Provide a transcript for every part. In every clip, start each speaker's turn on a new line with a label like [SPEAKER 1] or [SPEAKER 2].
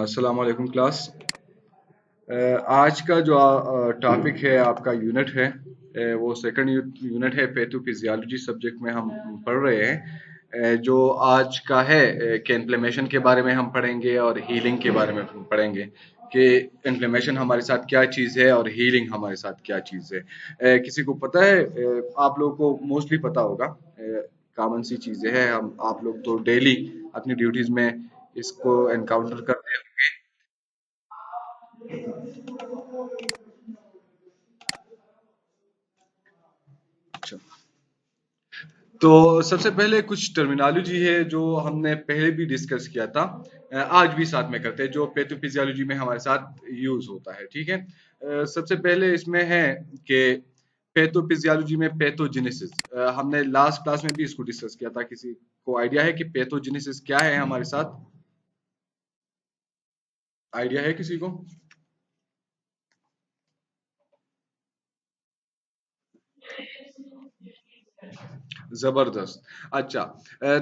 [SPEAKER 1] अस्सलाम वालेकुम क्लास। आज का जो टॉपिक है आपका यूनिट है, वो सेकंड यूनिट है पैथोफिजियोलॉजी सब्जेक्ट में हम पढ़ रहे हैं। जो आज का है कि इन्फ्लेमेशन के बारे में हम पढ़ेंगे और हीलिंग के बारे में पढ़ेंगे कि इन्फ्लेमेशन हमारे साथ क्या चीज़ है और हीलिंग हमारे साथ क्या चीज़ है। किसी को पता है? आप लोगों को मोस्टली पता होगा, कॉमन सी चीज़ें हैं, हम आप लोग तो डेली अपनी ड्यूटीज़ में इसको एनकाउंटर करते हैं। अच्छा, तो सबसे पहले कुछ टर्मिनोलॉजी है जो हमने पहले भी डिस्कस किया था, आज भी साथ में करते हैं, जो पैथोफिजियोलॉजी में हमारे साथ यूज होता है। ठीक है। सबसे पहले इसमें है कि पैथोफिजियोलॉजी में पैथोजेनेसिस, हमने लास्ट क्लास में भी इसको डिस्कस किया था। किसी को आइडिया है कि पैथोजेनेसिस क्या है हमारे साथ? आइडिया है किसी को? जबरदस्त। अच्छा,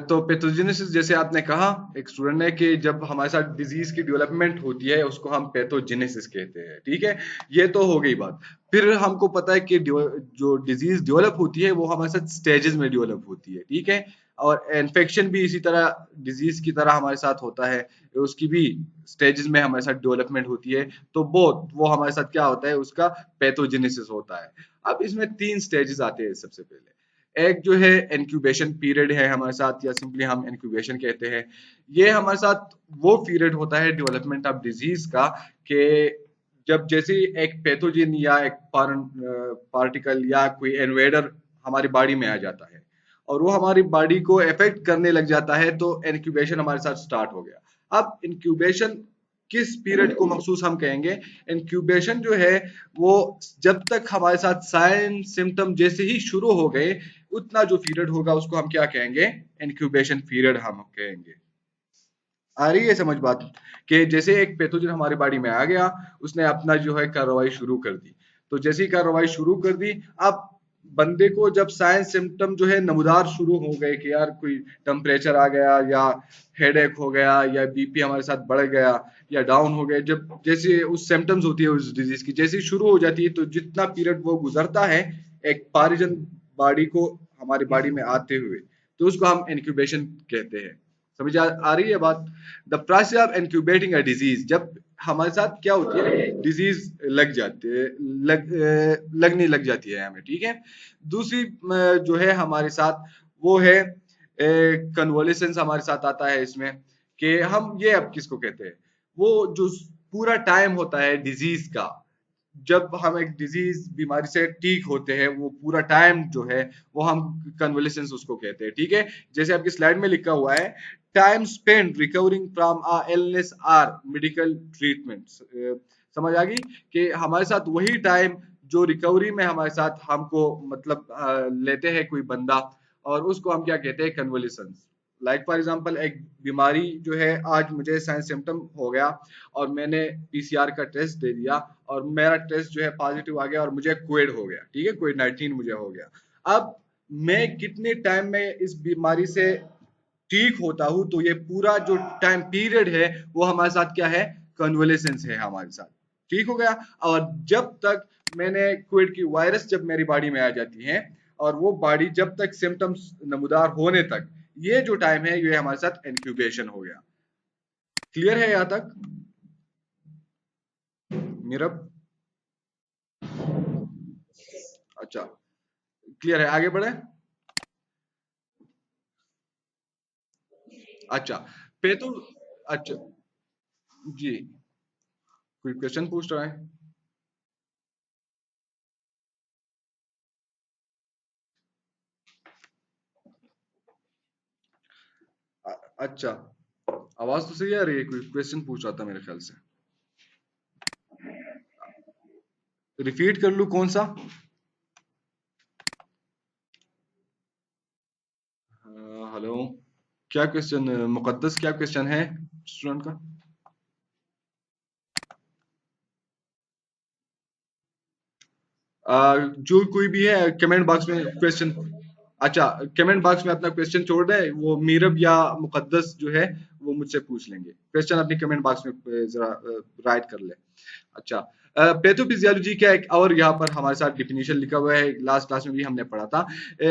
[SPEAKER 1] तो पैथोजेनेसिस जैसे आपने कहा, एक स्टूडेंट ने, कि जब हमारे साथ डिजीज की डेवलपमेंट होती है उसको हम पैथोजेनेसिस कहते हैं। ठीक है, ये तो हो गई बात। फिर हमको पता है कि जो डिजीज डेवलप होती है वो हमारे साथ स्टेजेस में डेवलप होती है। ठीक है, और इन्फेक्शन भी इसी तरह डिजीज की तरह हमारे साथ होता है, उसकी भी स्टेजेस में हमारे साथ डेवलपमेंट होती है। तो बोथ वो हमारे साथ क्या होता है, उसका पैथोजेनेसिस होता है। अब इसमें तीन स्टेजेस आते हैं। सबसे पहले एक जो है इंक्यूबेशन पीरियड है हमारे साथ, या सिंपली हम इंक्यूबेशन कहते हैं। ये हमारे साथ वो पीरियड होता है डेवलपमेंट ऑफ डिजीज का, कि जब जैसे एक पैथोजन या एक फॉरेन पार्टिकल या कोई इन्वेडर हमारी बॉडी में आ जाता है और वो हमारी बॉडी को इफेक्ट करने लग जाता है, तो इंक्यूबेशन हमारे साथ स्टार्ट हो गया। अब इंक्यूबेशन किस पीरियड को मखसूस हम कहेंगे? इंक्यूबेशन जो है वो जब तक हमारे साथ साइन सिम्टम जैसे ही शुरू हो गए, उतना जो पीरियड होगा उसको हम क्या कहेंगे? इंक्यूबेशन पीरियड हम कहेंगे। आ रही है समझ बात? कि जैसे एक पैथोजन हमारी बॉडी में आ गया, उसने अपना जो है कार्रवाई शुरू कर दी। तो जैसी कार्रवाई शुरू कर दी, अब बंदे को जब साइन सिम्टम जो है नमूदार शुरू हो गए कि यार कोई टेम्परेचर आ गया, या हेडेक हो गया, या बीपी हमारे साथ बढ़ गया, या डाउन हो गए, जब जैसे उस सिम्टम्स होती है उस डिजीज की जैसी शुरू हो जाती है, तो जितना पीरियड वो गुजरता है एक पारिजन बॉडी को हमारी बॉडी में आते हुए, तो उसको हम इंक्यूबेशन कहते हैं। समझ आ रही है बात? The process of incubating a disease, जब हमारे साथ क्या होती है, डिजीज लग जाती है, लगने लग जाती है हमें। ठीक है। दूसरी जो है हमारे साथ, वो है कन्वोलेसेंस हमारे साथ आता है इसमें, कि हम ये अब किसको कहते हैं, वो जो पूरा टाइम होता है डिजीज का, जब हम एक डिजीज बीमारी से ठीक होते हैं, वो पूरा टाइम जो है वो हम कन्वलेसेंस उसको कहते हैं। ठीक है। जैसे आपकी स्लाइड में लिखा हुआ है, time spend recovering from a illness or medical treatments. समझ आ गई कि हमारे साथ वही टाइम जो रिकवरी में हमारे साथ हमको मतलब लेते हैं कोई बंदा, और उसको हम क्या कहते हैं? कन्वलेसेंस। लाइक फॉर एग्जांपल, एक बीमारी जो है, आज मुझे साइन सिम्टम हो गया और मैंने पीसीआर का टेस्ट दे दिया और मेरा टेस्ट जो है पॉजिटिव आ गया और मुझे कोविड हो गया। ठीक है, कोविड 19 मुझे हो गया। अब मैं कितने टाइम में इस बीमारी से ठीक होता हूं, तो ये पूरा जो टाइम पीरियड है वो हमारे साथ क्या है? कन्वलेसेंस है हमारे साथ। ठीक हो गया। और जब तक मैंने कोविड की वायरस जब मेरी बॉडी में आ जाती है, और वो बॉडी जब तक सिम्टम्स नमूदार होने तक, ये जो टाइम है ये हमारे साथ इंक्यूबेशन हो गया। क्लियर है यहां तक? मीरब? अच्छा, क्लियर है, आगे बढ़े? अच्छा, पेतु, अच्छा, जी, कोई क्वेश्चन पूछ रहा है? अच्छा, आवाज तो सही आ रही है, कोई क्वेश्चन पूछ रहा था मेरे ख्याल से। रिपीट कर लूं कौन सा? हेलो, क्या क्वेश्चन? मुकद्दस, क्या क्वेश्चन है स्टूडेंट का? जो कोई भी है कमेंट बॉक्स में क्वेश्चन, अच्छा, कमेंट बॉक्स में अपना क्वेश्चन छोड़ दे, वो मीरब या मुकद्दस जो है वो मुझसे पूछ लेंगे। क्वेश्चन अपनी कमेंट बॉक्स में जरा राइट कर ले। अच्छा, पैथोफिजियोलॉजी क्या है, और यहाँ पर हमारे साथ डिफिनीशन लिखा हुआ है, लास्ट क्लास में भी हमने पढ़ा था।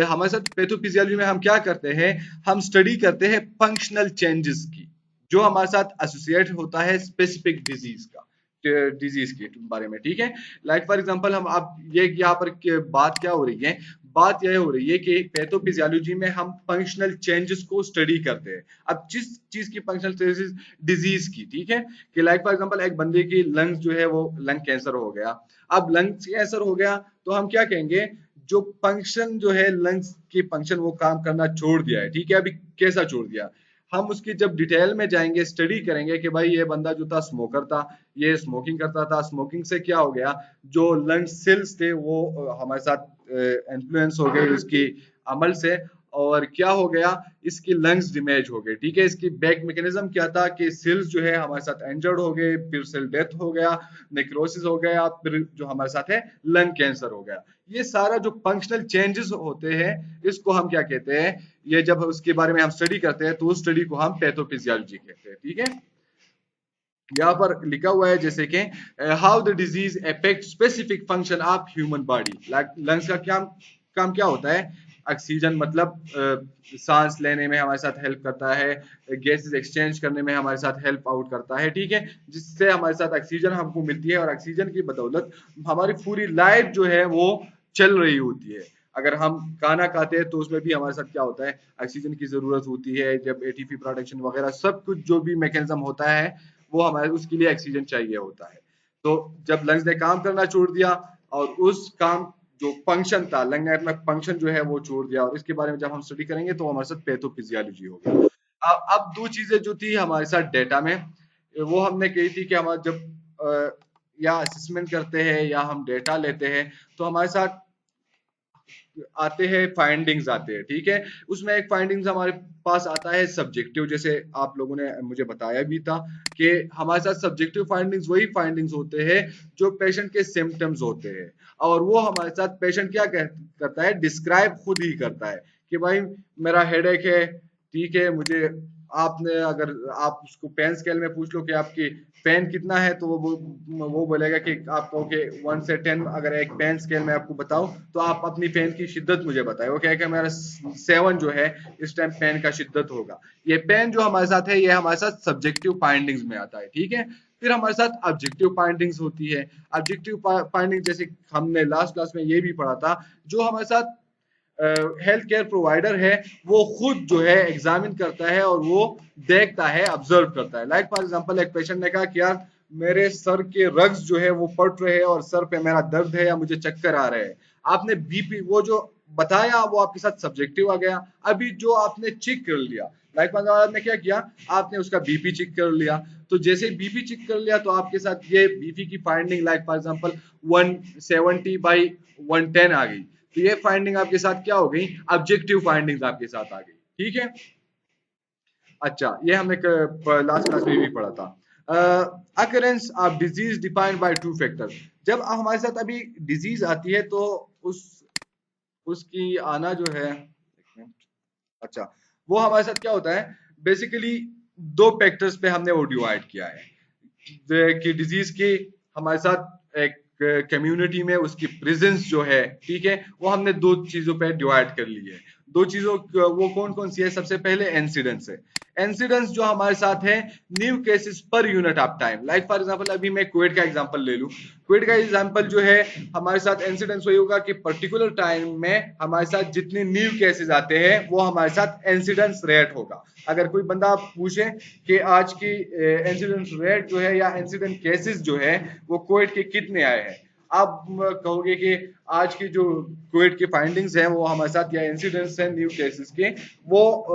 [SPEAKER 1] हमारे साथ पैथोफिजियोलॉजी में हम क्या करते हैं, हम स्टडी करते हैं फंक्शनल चेंजेस की, जो हमारे साथ एसोसिएट होता है स्पेसिफिक डिजीज का, डिजीज के बारे में, ठीक है। लाइक फॉर एग्जांपल हम अब ये यहाँ पर बात क्या हो रही है, बात यह हो रही है कि पैथोफिजियोलॉजी में हम फंक्शनल चेंजेस को स्टडी करते हैं। अब जिस चीज की फंक्शनल चेंजेस, डिजीज की, ठीक है, कि लाइक फॉर एग्जांपल एक बंदे की लंग्स जो है वो लंग कैंसर हो गया। अब लंग्स कैंसर हो गया तो हम क्या कहेंगे, जो फंक्शन जो है लंग्स की फंक्शन वो काम करना छोड़ दिया है, ठीक है। अभी कैसा छोड़ दिया, हम उसकी जब डिटेल में जाएंगे, स्टडी करेंगे कि भाई ये बंदा जो था स्मोकर था, ये स्मोकिंग करता था, स्मोकिंग से क्या हो गया, जो लंग सेल्स थे वो हमारे साथ इन्फ्लुएंस हो गए उसकी अमल से, और क्या हो गया, इसकी लंग्स डैमेज हो गए, ठीक है। इसकी बैक मैकेनिज्म क्या था कि सेल्स जो है हमारे साथ इंजर्ड हो गए, फिर सेल डेथ हो गया, नेक्रोसिस हो गया, फिर जो हमारे साथ है लंग कैंसर हो गया। ये सारा जो फंक्शनल चेंजेस होते हैं, इसको हम क्या कहते हैं, ये जब उसके बारे में हम स्टडी करते हैं तो उस स्टडी को हम पैथोफिजियोलॉजी कहते हैं, ठीक है। यहाँ पर लिखा हुआ है जैसे कि how the disease affect specific function of human body. Lungs का क्या काम क्या होता है, ऑक्सीजन मतलब सांस लेने में हमारे साथ हेल्प करता है, गैसेस एक्सचेंज करने में हमारे साथ हेल्प आउट करता है, ठीक है, जिससे हमारे साथ ऑक्सीजन हमको मिलती है, और ऑक्सीजन की बदौलत हमारी पूरी लाइफ जो है वो चल रही होती है। अगर हम खाना खाते हैं तो उसमें भी हमारे साथ क्या होता है, ऑक्सीजन की जरूरत होती है, जब एटीपी प्रोडक्शन वगैरह सब कुछ जो भी मैकेनिज्म होता है वो हमारे उसके लिए ऑक्सीजन चाहिए होता है। तो जब लंग्स ने काम करना छोड़ दिया, और उस काम जो फंक्शन था, लंग ने अपना फंक्शन जो है वो छोड़ दिया, और इसके बारे में जब हम स्टडी करेंगे तो हमारे साथ पैथोफिजियोलॉजी होगी। अब दो चीजें जो थी हमारे साथ डेटा में, वो हमने कही थी कि हम जब या असेसमेंट करते हैं या हम डेटा लेते हैं तो हमारे साथ आते हैं फाइंडिंग्स आते हैं, ठीक है। उसमें एक फाइंडिंग्स हमारे पास आता है सब्जेक्टिव, जैसे आप लोगों ने मुझे बताया भी था कि हमारे साथ सब्जेक्टिव फाइंडिंग्स वही फाइंडिंग्स होते हैं जो पेशेंट के सिम्टम्स होते हैं, और वो हमारे साथ पेशेंट क्या करता है, डिस्क्राइब खुद ही करता है कि भाई मेरा हेडेक है, ठीक है, मुझे, आपने अगर आप उसको पेन स्केल में पूछ लो कि आपकी पेन कितना है तो वो बोलेगा कि आप कहो कि 1 से 10, अगर एक पेन स्केल में आपको बताऊं तो आप अपनी पेन की शिद्दत मुझे बताएं, वो कहेगा मेरा 7 जो है इस टाइम पेन का शिद्दत होगा। ये पेन जो हमारे साथ है ये हमारे साथ सब्जेक्टिव फाइंडिंग्स में आता है, ठीक है। फिर हमारे साथ ऑब्जेक्टिव फाइंडिंग्स होती है। ऑब्जेक्टिव फाइंडिंग जैसे हमने लास्ट क्लास में ये भी पढ़ा था, जो हमारे साथ हेल्थ केयर प्रोवाइडर है वो खुद जो है एग्जामिन करता है और वो देखता है, ऑब्जर्व करता है। लाइक फॉर एग्जांपल एक पेशेंट ने कहा कि यार मेरे सर के रग्स जो है वो पट रहे हैं और सर पे मेरा दर्द है या मुझे चक्कर आ रहे हैं। आपने बीपी वो जो बताया वो आपके साथ सब्जेक्टिव आ गया। अभी जो आपने चेक कर लिया, लाइक फॉर एग्जांपल आपने क्या किया, आपने उसका बीपी चेक कर लिया, तो जैसे बीपी चेक कर लिया तो आपके साथ ये बीपी की फाइंडिंग लाइक फॉर एग्जांपल 170/110 आ गई। तो ये फाइंडिंग आपके साथ क्या हो गई, ऑब्जेक्टिव फाइंडिंग्स आपके साथ आ गई, ठीक है। अच्छा, ये हमने लास्ट क्लास में भी पढ़ा था। Occurrence of disease defined by 2 factor. जब हमारे साथ अभी डिजीज आती है तो उस उसकी आना जो है, अच्छा, वो हमारे साथ क्या होता है, बेसिकली 2 फैक्टर्स पे हमने वो डिवाइड किया है कि डिजीज की हमारे साथ एक कम्युनिटी में उसकी प्रेजेंस जो है, ठीक है, वो हमने 2 चीजों पे डिवाइड कर ली है। 2 चीजों वो कौन कौन सी है, सबसे पहले इंसिडेंस है। इंसिडेंस जो हमारे साथ है new cases per unit of time. Like for example अभी मैं कोविड का एग्जांपल ले लूं, कोविड का एग्जांपल जो है हमारे साथ इंसिडेंस वही होगा कि पर्टिकुलर टाइम में हमारे साथ जितने न्यू केसेस आते हैं वो हमारे साथ इंसिडेंस रेट होगा। अगर कोई बंदा पूछे कि आज की इंसिडेंस रेट जो है या इंसिडेंट केसेस जो है वो कोविड के कितने आए हैं, आप कहोगे कि आज की जो कोविड की फाइंडिंग्स हैं वो हमारे साथ या इंसिडेंट्स हैं न्यू केसेस के वो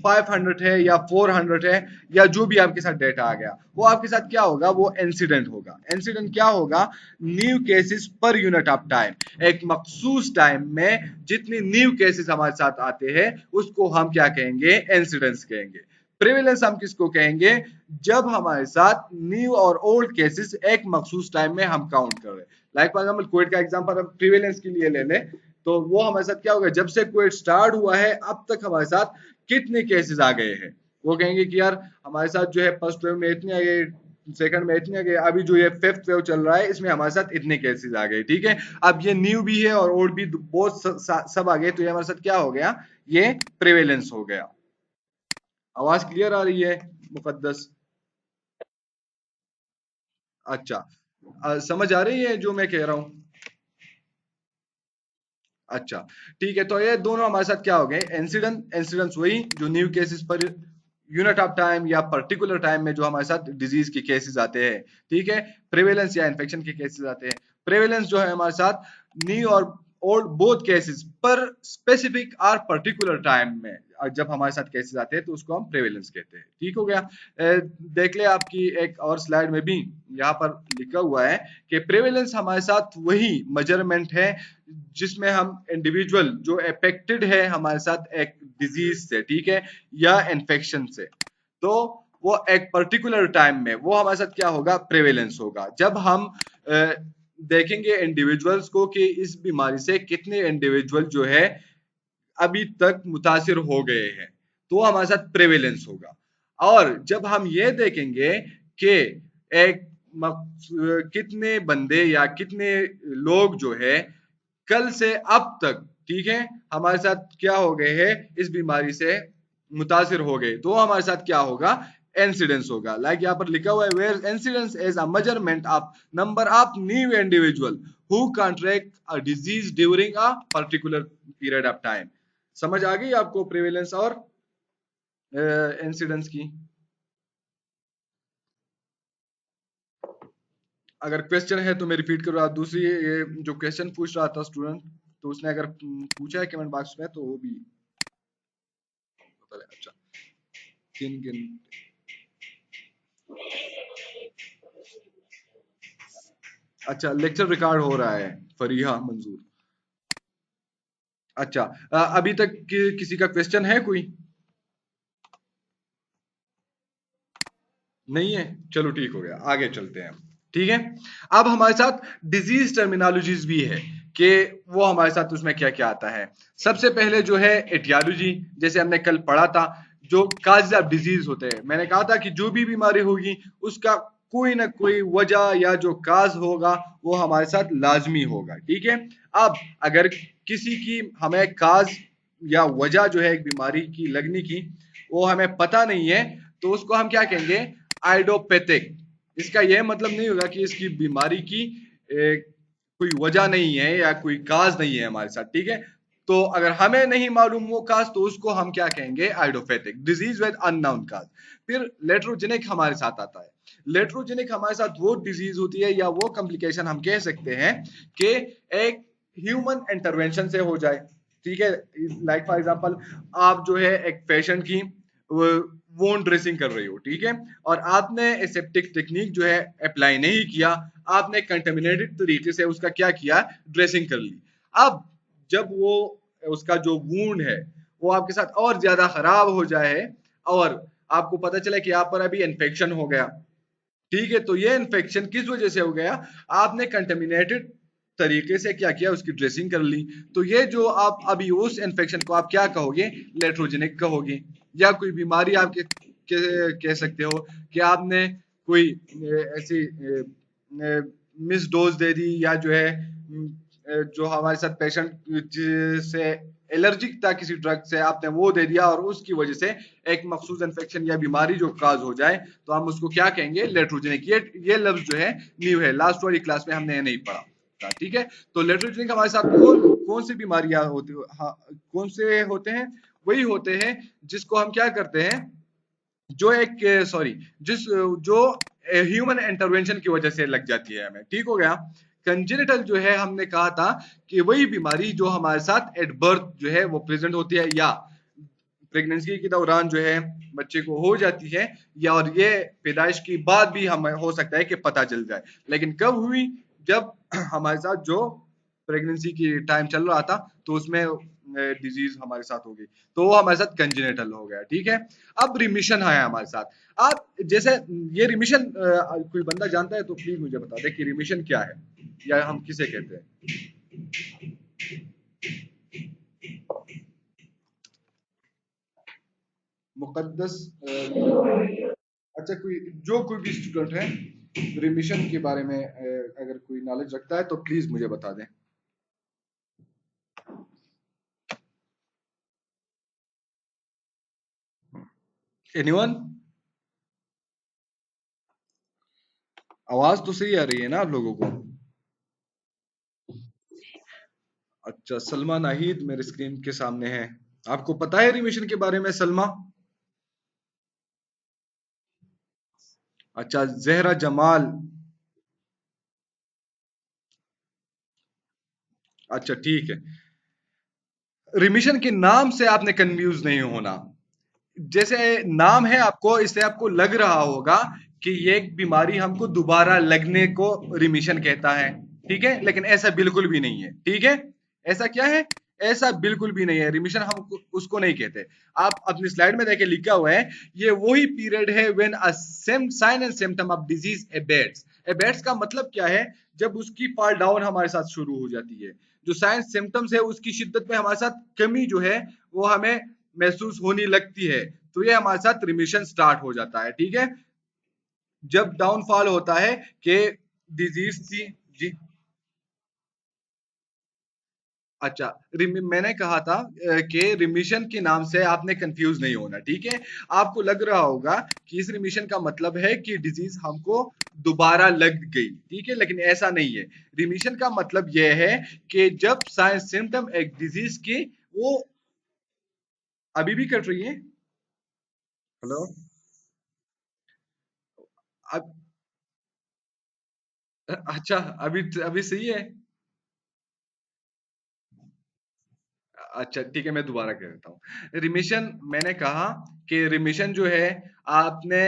[SPEAKER 1] 500 है या 400 है या जो भी आपके साथ डेटा आ गया, वो आपके साथ क्या होगा, वो इंसिडेंट होगा। इंसिडेंट क्या होगा, new cases per unit of time. एक मखसूस टाइम में जितने न्यू केसेस हमारे साथ आते हैं उसको हम क्या कहेंगे, इंसिडेंट्स कहेंगे। प्रिविलेंस हम किसको कहेंगे, जब हमारे साथ न्यू और ओल्ड केसेस एक मखसूस टाइम में हम काउंट कर रहे हैं। लाइक फॉर एग्जांपल कोविड का एग्जांपल हम प्रिविलेंस के लिए ले लें तो वो हमारे साथ क्या होगा, जब से कोविड स्टार्ट हुआ है अब तक हमारे साथ कितने केसेस आ गए हैं, वो कहेंगे कि यार हमारे साथ जो है फर्स्ट वेव में इतने आ गए, सेकंड में इतने आ गए, अभी जो ये फिफ्थ वेव चल रहा है इसमें हमारे साथ इतने केसेस आ गए, ठीक है। अब ये न्यू भी है और ओल्ड भी बहुत सब आ गए, तो ये हमारे साथ क्या हो गया, ये प्रेवेलेंस हो गया। आवाज क्लियर आ रही है मुकद्दस? अच्छा, समझ आ रही है जो मैं कह रहा हूँ? अच्छा, ठीक है। तो ये दोनों हमारे साथ क्या हो गए, इंसिडेंट इंसिडेंस वही जो new cases per unit of time या पर्टिकुलर टाइम में जो हमारे साथ डिजीज के केसेस आते हैं, ठीक है। प्रेवेलेंस या इन्फेक्शन के केसेस आते हैं। प्रेवेलेंस जो है हमारे साथ न्यू और ओल्ड बोथ केसेस पर स्पेसिफिक और पर्टिकुलर टाइम में जब हमारे साथ केसेस आते हैं तो उसको हम प्रेवेलेंस कहते हैं, ठीक हो गया। देख ले आपकी एक और स्लाइड में भी यहाँ पर लिखा हुआ है कि प्रेवेलेंस हमारे साथ वही मेजरमेंट है जिसमें हम इंडिविजुअल जो अफेक्टेड है हमारे साथ एक डिजीज से, ठीक है, या इन्फेक्शन से, तो वो एक पर्टिकुलर टाइम में वो हमारे साथ क्या होगा, प्रेवेलेंस होगा। जब हम देखेंगे इंडिविजुअल्स को कि इस बीमारी से कितने इंडिविजुअल जो है अभी तक मुतासिर हो गए हैं, तो हमारे साथ प्रेवेलेंस होगा। और जब हम ये देखेंगे कि एक कितने बंदे या कितने लोग जो है कल से अब तक, ठीक है, हमारे साथ क्या हो गए हैं, इस बीमारी से मुतासिर हो गए, तो हमारे साथ क्या होगा, इंसिडेंस होगा। लाइक यहाँ पर लिखा हुआ है where incidence is a measurement of number of new individual who contract a disease during a particular period of time. समझ आ गई आपको प्रेवेलेंस और इंसिडेंस की? अगर क्वेश्चन है तो मैं रिपीट करूँ। आप दूसरी ये जो क्वेश्चन पूछ रहा था स्टूडेंट, तो उसने अगर पूछा है कमेंट बॉक्स में तो वो भी बता दें। अच्छा, किन किन, अच्छा लेक्चर रिकॉर्ड हो रहा है, फरीहा मंजूर। अच्छा, अभी तक किसी का क्वेश्चन है कोई? नहीं है, चलो ठीक हो गया, आगे चलते हैं। ठीक है, अब हमारे साथ डिजीज टर्मिनोलॉजीज भी है कि वो हमारे साथ उसमें क्या क्या आता है। सबसे पहले जो है एटियोलॉजी, जैसे हमने कल पढ़ा था, जो काज ऑफ डिजीज होते हैं। मैंने कहा था कि जो भी बीमारी होगी उसका कोई ना कोई वजह या जो काज होगा वो हमारे साथ लाजमी होगा, ठीक है। अब अगर किसी की हमें काज या वजह जो है एक बीमारी की लगने की वो हमें पता नहीं है, तो उसको हम क्या कहेंगे, आइडोपैथिक। इसका यह मतलब नहीं होगा कि इसकी बीमारी की कोई वजह नहीं है या कोई काज नहीं है हमारे साथ, ठीक है। तो अगर हमें नहीं मालूम वो काज तो उसको हम क्या कहेंगे, आइडोपैथिक डिजीज विद अननोन काज। फिर लेट्रोजेनिक हमारे साथ आता है। लेट्रोजेनिक हमारे साथ वो डिजीज होती है या वो कॉम्प्लिकेशन हम कह सकते हैं कि एक ह्यूमन इंटरवेंशन से हो जाए, ठीक है। लाइक फॉर एग्जांपल आप जो है एक पेशेंट की वोन ड्रेसिंग कर रही हो, ठीक है, और आपने एसेप्टिक टेक्निक जो है अप्लाई नहीं किया, आपने कंटेमिनेटेड तरीके से उसका क्या किया, ड्रेसिंग कर ली। अब जब वो उसका जो वूंड है वो आपके साथ और ज्यादा खराब हो जाए और आपको पता चला कि यहाँ पर अभी इन्फेक्शन हो गया, ठीक है, तो ये इन्फेक्शन किस वजह से हो गया, आपने कंटेमिनेटेड तरीके से क्या किया, उसकी ड्रेसिंग कर ली। तो ये जो आप अभी उस इन्फेक्शन को आप क्या कहोगे, लेट्रोजेनिक कहोगे। या कोई बीमारी आप कह सकते हो कि आपने कोई ऐसी मिस डोज दे दी, या जो है जो हमारे साथ पेशेंट जिसे एलर्जिक था किसी ड्रग से, आपने वो दे दिया और उसकी वजह से एक मखसूस इन्फेक्शन या बीमारी जो काज हो जाए, तो हम उसको क्या कहेंगे, लेट्रोजेनिक। ये लफ्ज जो है न्यू है, लास्ट वाली क्लास में हमने नहीं पढ़ा था, ठीक है। तो लेट्रोजेनिक हमारे साथ कौन सी बीमारियां होती, हाँ, कौन से होते हैं, वही होते हैं जिसको हम क्या करते हैं, जो एक सॉरी जिस जो ह्यूमन इंटरवेंशन की वजह से लग जाती है हमें, ठीक हो गया। कंजेनिटल जो है हमने कहा था कि वही बीमारी जो हमारे साथ एट बर्थ जो है वो प्रेजेंट होती है, या प्रेगनेंसी के दौरान जो है बच्चे को हो जाती है, या और ये पैदाइश के बाद भी हमें हो सकता है कि पता चल जाए। लेकिन कब हुई, जब हमारे साथ जो प्रेगनेंसी की टाइम चल रहा था तो उसमें डिजीज हमारे साथ हो गई, तो वो हमारे साथ कंजेनिटल हो गया, ठीक है। अब रिमिशन है हमारे साथ। आप जैसे ये रिमिशन कोई बंदा जानता है तो प्लीज मुझे बता दे कि रिमिशन क्या है या हम किसे कहते हैं। मुकद्दस अच्छा, कोई भी स्टूडेंट है रिमिशन के बारे में अगर कोई नॉलेज रखता है तो प्लीज मुझे बता दें। एनीवन? आवाज तो सही आ रही है ना आप लोगों को? अच्छा, सलमा नाहिद मेरे स्क्रीन के सामने है। आपको पता है रिमिशन के बारे में सलमा? अच्छा, जहरा जमाल। अच्छा ठीक है। रिमिशन के नाम से आपने कंफ्यूज नहीं होना। जैसे नाम है आपको, इससे आपको लग रहा होगा कि ये एक बीमारी हमको दोबारा लगने को रिमिशन कहता है। ठीक है, लेकिन ऐसा बिल्कुल भी नहीं है। ठीक है, ऐसा क्या है? ऐसा बिल्कुल भी नहीं है। रिमिशन हम उसको नहीं कहते। आप अपनी स्लाइड में देखें, लिखा हुआ है ये वही पीरियड है when a sign and symptom of disease abates. Abates का मतलब क्या है? जब उसकी फॉल डाउन हमारे साथ शुरू हो जाती है, जो साइन सिम्टम्स है उसकी शिद्दत में हमारे साथ कमी जो है वो हमें महसूस होने लगती है, तो ये हमारे साथ रिमिशन स्टार्ट हो जाता है। ठीक है, जब डाउनफॉल होता है कि डिजीज थी। जी, अच्छा, मैंने कहा था कि रिमिशन के नाम से आपने कंफ्यूज नहीं होना। ठीक है, आपको लग रहा होगा कि इस रिमिशन का मतलब है कि डिजीज हमको दोबारा लग गई। ठीक है, लेकिन ऐसा नहीं है। रिमिशन का मतलब यह है कि जब साइन सिम्टम एक डिजीज की वो अभी भी कट रही है। हेलो? अब अच्छा, अभी अभी सही है। अच्छा ठीक है, मैं दोबारा कह देता हूँ। रिमिशन, मैंने कहा कि रिमिशन जो है, आपने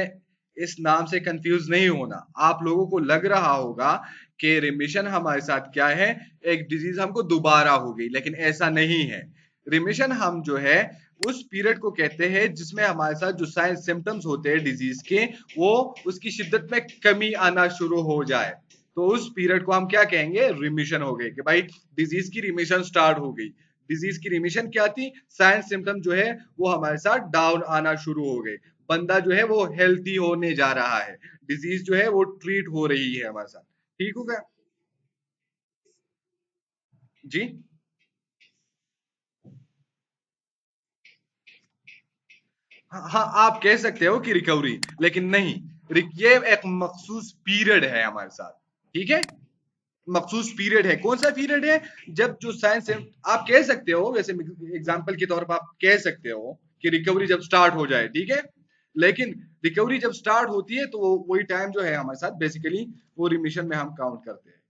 [SPEAKER 1] इस नाम से कंफ्यूज नहीं होना। आप लोगों को लग रहा होगा कि रिमिशन हमारे साथ क्या है, एक डिजीज हमको दोबारा हो गई, लेकिन ऐसा नहीं है। रिमिशन हम जो है उस पीरियड को कहते हैं जिसमें हमारे साथ जो साइन सिम्टम्स होते हैं डिजीज के, वो उसकी शिद्दत में कमी आना शुरू हो जाए, तो उस पीरियड को हम क्या कहेंगे? रिमिशन हो गए, कि भाई डिजीज की रिमिशन स्टार्ट हो गई। डिजीज की रिमिशन क्या थी? साइन सिम्टम जो है वो हमारे साथ डाउन आना शुरू हो गए, बंदा जो है वो हेल्थी होने जा रहा है, डिजीज जो है वो ट्रीट हो रही है हमारे साथ। ठीक हो गया? जी हाँ हाँ, आप कह सकते हो कि रिकवरी, लेकिन नहीं। ये एक मखसूस पीरियड है हमारे साथ। ठीक है, मखसूस पीरियड है। कौन सा पीरियड है? जब जो साइंस, आप कह सकते हो वैसे एग्जाम्पल के तौर पर आप कह सकते हो कि रिकवरी जब स्टार्ट हो जाए। ठीक है, लेकिन रिकवरी जब स्टार्ट होती है तो वही टाइम जो है हमारे साथ बेसिकली वो रिमिशन में हम काउंट करते हैं।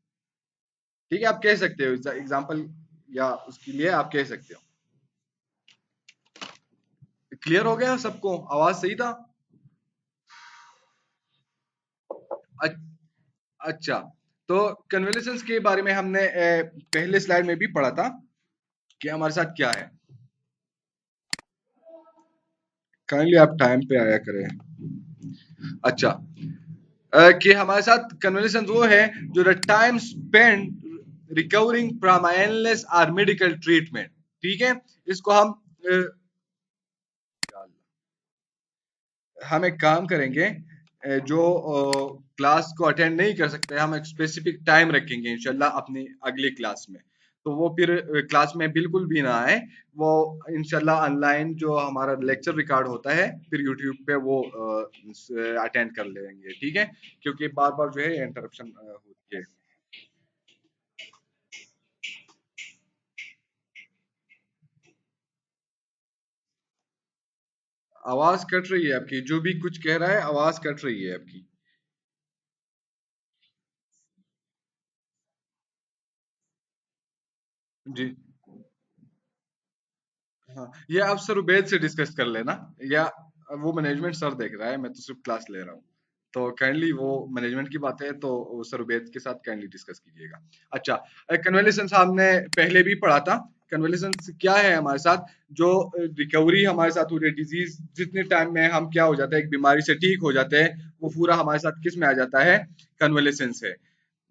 [SPEAKER 1] ठीक है, आप कह सकते हो एग्जाम्पल या उसके लिए आप कह सकते हो। क्लियर हो गया सबको? आवाज सही था? अ- अच्छा, तो कन्वोल्यूशंस के बारे में हमने पहले स्लाइड में भी पढ़ा था कि हमारे साथ क्या है। काइंडली आप टाइम पे आया करें। अच्छा, कि हमारे साथ कन्वोल्यूशन वो है जो the time spend recovering from illness और मेडिकल ट्रीटमेंट। ठीक है, इसको हम एक काम करेंगे, जो क्लास को अटेंड नहीं कर सकते, हम एक स्पेसिफिक टाइम रखेंगे इंशाल्लाह अपनी अगली क्लास में। तो वो फिर क्लास में बिल्कुल भी ना आए। वो इंशाल्लाह ऑनलाइन जो हमारा लेक्चर रिकॉर्ड होता है फिर यूट्यूब पे वो अटेंड कर लेंगे। ठीक है, क्योंकि बार बार जो है इंटरप्शन होती है। आवाज कट रही है आपकी, जो भी कुछ कह रहा है आवाज कट रही है आपकी। जी हाँ, ये आप सर उबैद से डिस्कस कर लेना, या वो मैनेजमेंट सर देख रहा है, मैं तो सिर्फ क्लास ले रहा हूँ। तो काइंडली वो मैनेजमेंट की बात है तो वो सर उबैद के साथ काइंडली डिस्कस कीजिएगा। अच्छा, कन्वोल्यूशन हमने पहले भी पढ़ा था। कन्वोल्यूशन क्या है हमारे साथ? जो रिकवरी हमारे साथ हो रही है, डिजीज जितने टाइम में हम क्या हो जाता है, एक बीमारी से ठीक हो जाते हैं, वो पूरा हमारे साथ किस में आ जाता है? कन्वोल्यूशन है।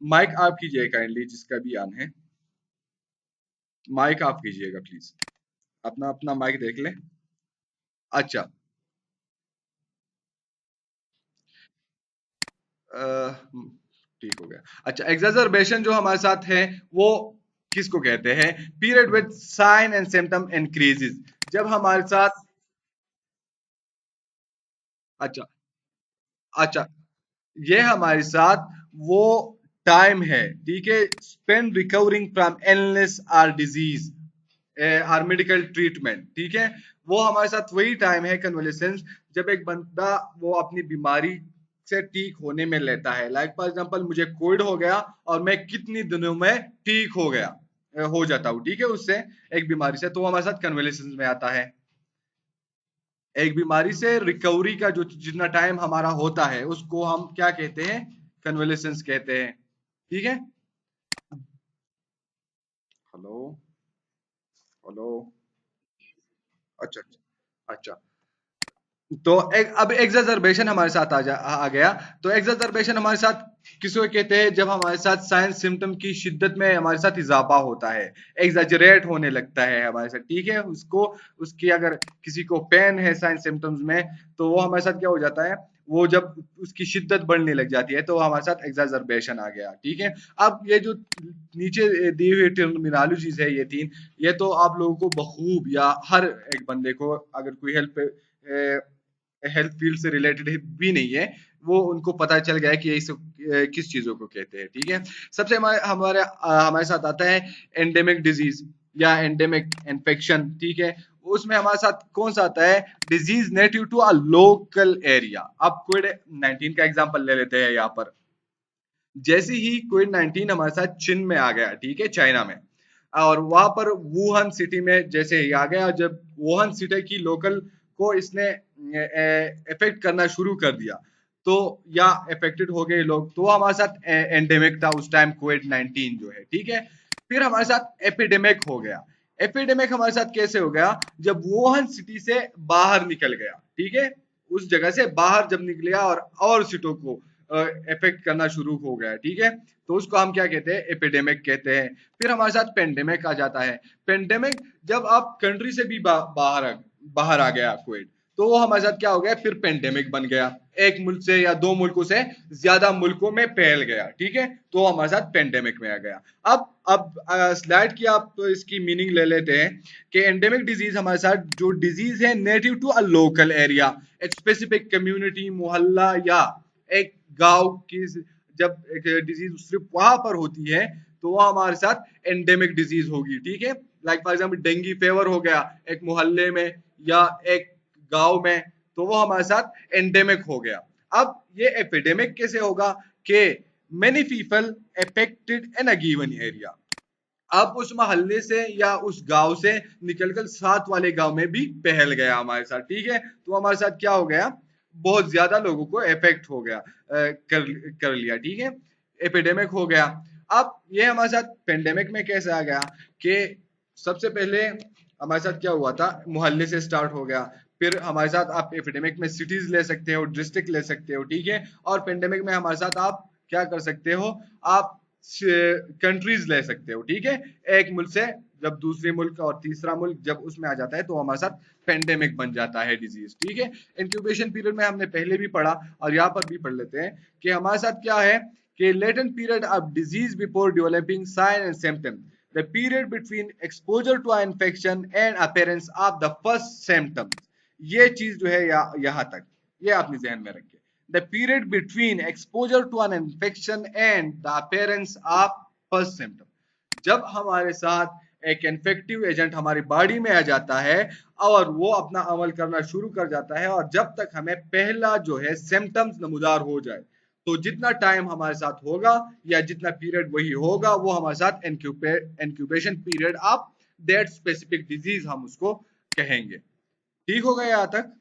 [SPEAKER 1] माइक आप कीजिए काइंडली, जिसका भी ऑन है माइक आप कीजिएगा प्लीज। अपना अपना माइक देख लें। अच्छा, ठीक हो गया। अच्छा, एग्जैजर्बेशन जो हमारे साथ है वो किसको कहते हैं? Period with sign and symptom increases, जब हमारे साथ। अच्छा, अच्छा, ये हमारे साथ वो टाइम है, ठीक है, स्पेंड रिकवरिंग फ्रॉम इलनेस और डिजीज और मेडिकल ट्रीटमेंट, ठीक है। वो हमारे साथ वही टाइम है कन्वलेसेंस, जब एक बंदा वो अपनी बीमारी से ठीक होने में लेता है। लाइक फॉर एग्जांपल मुझे कोविड हो गया और मैं कितनी दिनों में ठीक हो गया, हो जाता हूँ, ठीक है, उससे एक बीमारी से, तो वो हमारे साथ कन्वलेसेंस में आता है। एक बीमारी से रिकवरी का जो जितना टाइम हमारा होता है उसको हम क्या कहते हैं? कन्वलेसेंस कहते हैं, ठीक है। Hello, hello. अच्छा, अच्छा, अच्छा। तो अब एग्जर्बेशन हमारे साथ आ गया। तो एग्जर्बेशन हमारे साथ किसको कहते हैं? जब हमारे साथ साइंस सिम्टम की शिद्दत में हमारे साथ इजाफा होता है, एग्जैजरेट होने लगता है हमारे साथ, ठीक है। उसको उसकी अगर किसी को पेन है साइंस सिम्टम्स में, तो वो हमारे साथ क्या हो जाता है? वो जब उसकी शिद्दत बढ़ने लग जाती है तो हमारे साथ एग्जर्बेशन आ गया, ठीक है। अब ये जो नीचे दी हुई टर्मिनोलॉजीज है ये तीन, ये तो आप लोगों को बखूब या हर एक बंदे को अगर कोई हेल्थ फील्ड से रिलेटेड भी नहीं है, वो उनको पता चल गया है कि ये सब किस चीजों को कहते हैं, ठीक है। सबसे हमारे हमारे हमारे साथ आता है एंडेमिक डिजीज या एंडेमिक इन्फेक्शन, ठीक है। उसमें हमारे साथ कौन सा आता है? Disease native to a local area. अब कोविड 19 का एग्जांपल ले लेते हैं यहाँ पर। जैसे ही कोविड 19 हमारे साथ चीन में आ गया, ठीक है, चाइना में, और वहां पर वुहान सिटी में जैसे ही आ गया, जब वुहान सिटी की लोकल को इसने इफेक्ट करना शुरू कर दिया, तो या इफेक्टेड हो गए लोग, तो हमारे साथ एंडेमिक था उस टाइम कोविड 19 जो है, ठीक है। फिर हमारे साथ एपिडेमिक हो गया। एपिडेमिक हमारे साथ कैसे हो गया? जब वुहान सिटी से बाहर निकल गया, ठीक है, उस जगह से बाहर जब निकल गया और सिटों को इफेक्ट करना शुरू हो गया, ठीक है, तो उसको हम क्या कहते हैं? एपिडेमिक कहते हैं। फिर हमारे साथ पेंडेमिक आ जाता है। पेंडेमिक जब आप कंट्री से भी बाहर आ गया कोविड, तो वो हमारे साथ क्या हो गया? फिर पेंडेमिक बन गया, एक मुल्क से या दो मुल्कों से ज्यादा मुल्कों में फैल गया, ठीक है, तो हमारे साथ पेंडेमिक में आ गया। अब स्लाइड की आप इसकी मीनिंग ले लेते हैं कि एंडेमिक डिजीज हमारे साथ जो डिजीज है native to a local area, एक स्पेसिफिक कम्युनिटी, मोहल्ला या एक गांव की जब एक डिजीज सिर्फ वहां पर होती है, तो वो हमारे साथ एंडेमिक डिजीज होगी, ठीक है। Like for example dengue fever हो गया एक मोहल्ले में या एक गांव में, तो वो हमारे साथ एंडेमिक हो गया। अब ये एपिडेमिक कैसे होगा? कि many people affected in a given area, अब उस मोहल्ले से या उस गांव से निकलकर साथ वाले गांव में भी फैल गया हमारे साथ, ठीक है। तो हमारे साथ क्या हो गया? बहुत ज्यादा लोगों को इफेक्ट हो गया, कर लिया, ठीक है, एपिडेमिक हो गया। अब ये हमारे साथ पेंडेमिक में कैसे आ गया? कि सबसे पहले हमारे साथ क्या हुआ था? मोहल्ले से स्टार्ट हो गया। फिर हमारे साथ आप एपिडेमिक में सिटीज ले सकते हो, डिस्ट्रिक्ट ले सकते हो, ठीक है। और पेंडेमिक में हमारे साथ आप क्या कर सकते हो? आप कंट्रीज ले सकते हो, ठीक है। एक मुल्क से जब दूसरे मुल्क और तीसरा मुल्क जब उसमें आ जाता है, तो हमारे साथ पेंडेमिक बन जाता है डिजीज, ठीक है। इंक्यूबेशन पीरियड में हमने पहले भी पढ़ा और यहाँ पर भी पढ़ लेते हैं कि हमारे साथ क्या है कि latent period of disease before developing sign and symptom, the period between exposure to infection and appearance of the first symptom. ये चीज जो है यहाँ तक ये अपने जहन में रखिए। The period between exposure to an infection and the appearance of first symptom, जब हमारे साथ एक इन्फेक्टिव एजेंट हमारी बॉडी में आ जाता है और वो अपना अमल करना शुरू कर जाता है, और जब तक हमें पहला जो है सिम्टम्स नमूदार हो जाए, तो जितना टाइम हमारे साथ होगा या जितना पीरियड वही होगा, वो हमारे साथ incubation period of that specific disease हम उसको कहेंगे। ठीक हो गया यहाँ तक?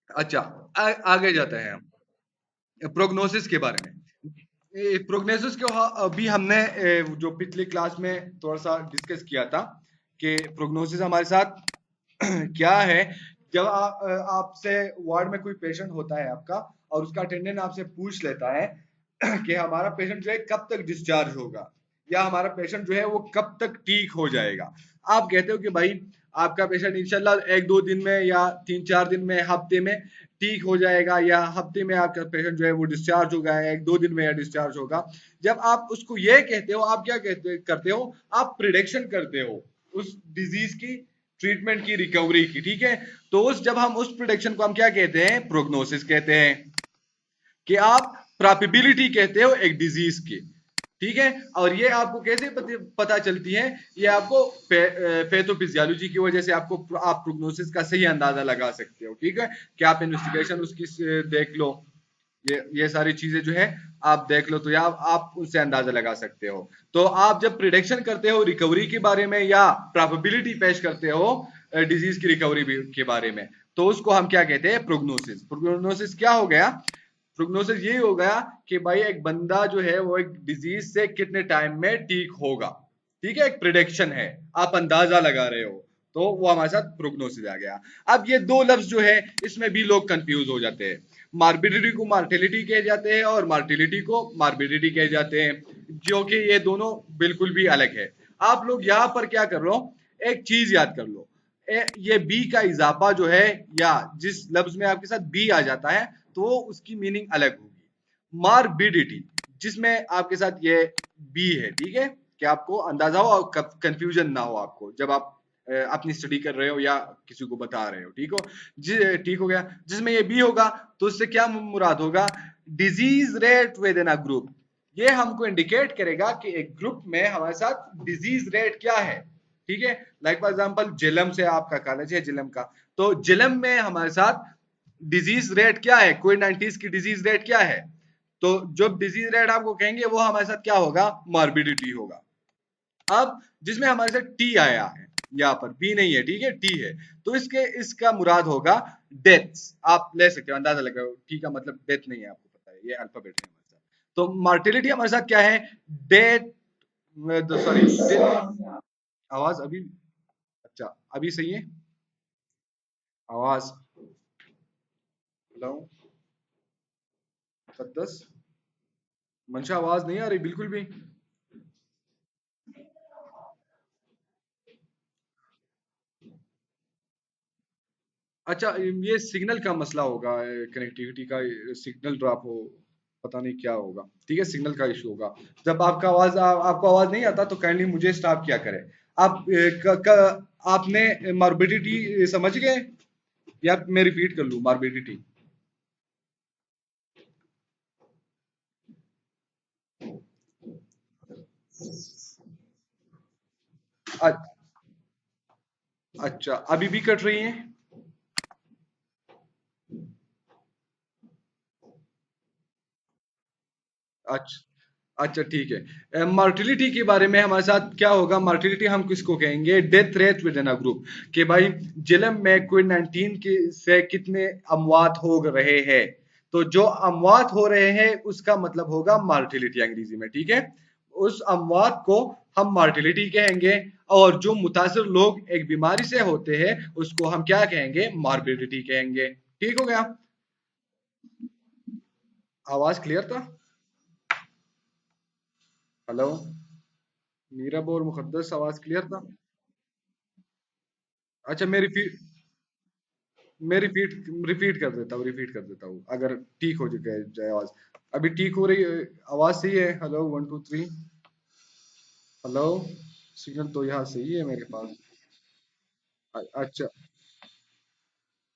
[SPEAKER 1] अच्छा, आगे जाते हैं हम प्रोग्नोसिस के बारे में। प्रोग्नोसिस को अभी हमने जो पिछली क्लास में थोड़ा सा डिस्कस किया था कि प्रोग्नोसिस हमारे साथ क्या है। जब आपसे वार्ड में कोई पेशेंट होता है आपका, और उसका अटेंडेंट आपसे पूछ लेता है कि हमारा पेशेंट जो है कब तक डिस्चार्ज होगा, या हमारा पेशेंट जो है वो कब तक ठीक हो जाएगा। आप कहते हो कि भाई आपका पेशेंट इंशाल्लाह 1-2 दिन में या 3-4 दिन में, हफ्ते में ठीक हो जाएगा, या हफ्ते में आपका पेशेंट जो है वो डिस्चार्ज होगा, 1-2 दिन में या डिस्चार्ज होगा। जब आप उसको ये कहते हो, आप क्या करते हो, आप प्रिडिक्शन करते हो उस डिजीज की, ट्रीटमेंट की, रिकवरी की, ठीक है। तो जब हम उस प्रिडिक्शन को हम क्या कहते हैं, प्रोग्नोसिस कहते हैं, कि आप प्रोबेबिलिटी कहते हो एक डिजीज की, ठीक है। और ये आपको कैसे पता चलती है, ये आपको पैथोफिजियोलॉजी की वजह से आपको, आप प्रोग्नोसिस का सही अंदाजा लगा सकते हो, ठीक है। कि आप इन्वेस्टिगेशन उसकी देख लो, ये सारी चीजें जो है आप देख लो, तो या आप उससे अंदाजा लगा सकते हो। तो आप जब प्रिडिक्शन करते हो रिकवरी के बारे में, या प्रोबेबिलिटी पेश करते हो डिजीज की रिकवरी के बारे में, तो उसको हम क्या कहते हैं, प्रोग्नोसिस। प्रोग्नोसिस क्या हो गया, प्रोग्नोसिस ये हो गया कि भाई एक बंदा जो है वो एक डिजीज से कितने टाइम में ठीक होगा, ठीक है। एक प्रिडिक्शन है, आप अंदाजा लगा रहे हो, तो वो हमारे साथ प्रोग्नोसिस आ गया। अब ये दो लफ्ज जो है इसमें भी लोग कंफ्यूज हो जाते हैं। मार्बिडिटी को मार्टेलिटी कहे जाते हैं, और मार्टिलिटी को मार्बिडिटी कहे जाते हैं, जो कि ये दोनों बिल्कुल भी अलग है। आप लोग यहाँ पर क्या कर लो, एक चीज याद कर लो, ये बी का इजाफा जो है, या जिस लफ्ज में आपके साथ बी आ जाता है, तो उसकी मीनिंग अलग होगी। मार्बिडिटी, जिसमें आपके साथ ये बी है, ठीक है, कि आपको अंदाजा हो और कंफ्यूजन ना हो आपको, जब आप अपनी स्टडी कर रहे हो या किसी को बता रहे हो, ठीक हो, ठीक हो गया। जिसमें ये बी होगा, तो उससे क्या मुराद होगा, disease rate with in a group. ये हमको इंडिकेट करेगा कि एक ग्रुप में हमारे साथ डिजीज रेट क्या है, ठीक है। लाइक फॉर एग्जांपल जिलम से आपका कॉलेज है, जिलम का, तो जिलम में हमारे साथ डिजीज रेट क्या है, कोविड 19 की डिजीज रेट क्या है, तो जब डिजीज रेट आपको कहेंगे वो हमारे साथ क्या होगा, मॉर्बिडिटी होगा। अब जिसमें हमारे साथ टी आया है, यहाँ पर बी नहीं है, ठीक है, टी है, तो इसका मुराद होगा डेथ्स। आप ले सकते हो, अंदाजा लगाओ, टी का मतलब डेथ नहीं है, आपको पता है, ये अल्फाबेट है हमारे साथ। तो मार्टिलिटी हमारे साथ क्या है, डेथ, सॉरी, आवाज अभी, अच्छा अभी सही है आवाज, हेलो, मुकद्दस, मंशा, आवाज नहीं आ रही बिल्कुल भी। अच्छा, ये सिग्नल का मसला होगा, कनेक्टिविटी का, सिग्नल ड्रॉप हो, पता नहीं क्या होगा, ठीक है, सिग्नल का इशू होगा। जब आपका आवाज आपको आवाज नहीं आता, तो काइंडली मुझे स्टॉप किया करें। आप आपने मॉर्बिडिटी समझ गए, या मैं रिपीट कर लूं मॉर्बिडिटी। अच्छा, अभी भी कट रही है। अच्छा, अच्छा ठीक है। मार्टिलिटी के बारे में हमारे साथ क्या होगा, मार्टिलिटी हम किसको कहेंगे, death rate with in a group, कि भाई जिलम में कोविड 19 के से कितने अमवात हो रहे हैं, तो जो अमवात हो रहे हैं उसका मतलब होगा मार्टिलिटी अंग्रेजी में, ठीक है। उस अमवात को हम मार्टिलिटी कहेंगे, और जो मुतासिर लोग एक बीमारी से होते हैं उसको हम क्या कहेंगे, मॉर्बिडिटी कहेंगे, ठीक हो गया। आवाज क्लियर था, हेलो, मीरब और मुकद्दस, आवाज क्लियर था। अच्छा, मैं रिपीट रिपीट कर देता हूँ, रिपीट कर देता हूँ, अगर ठीक हो जाए आवाज। अभी ठीक हो रही है, आवाज सही है, हेलो 1 2 3, हेलो, सिग्नल तो यहाँ सही है मेरे पास। अच्छा,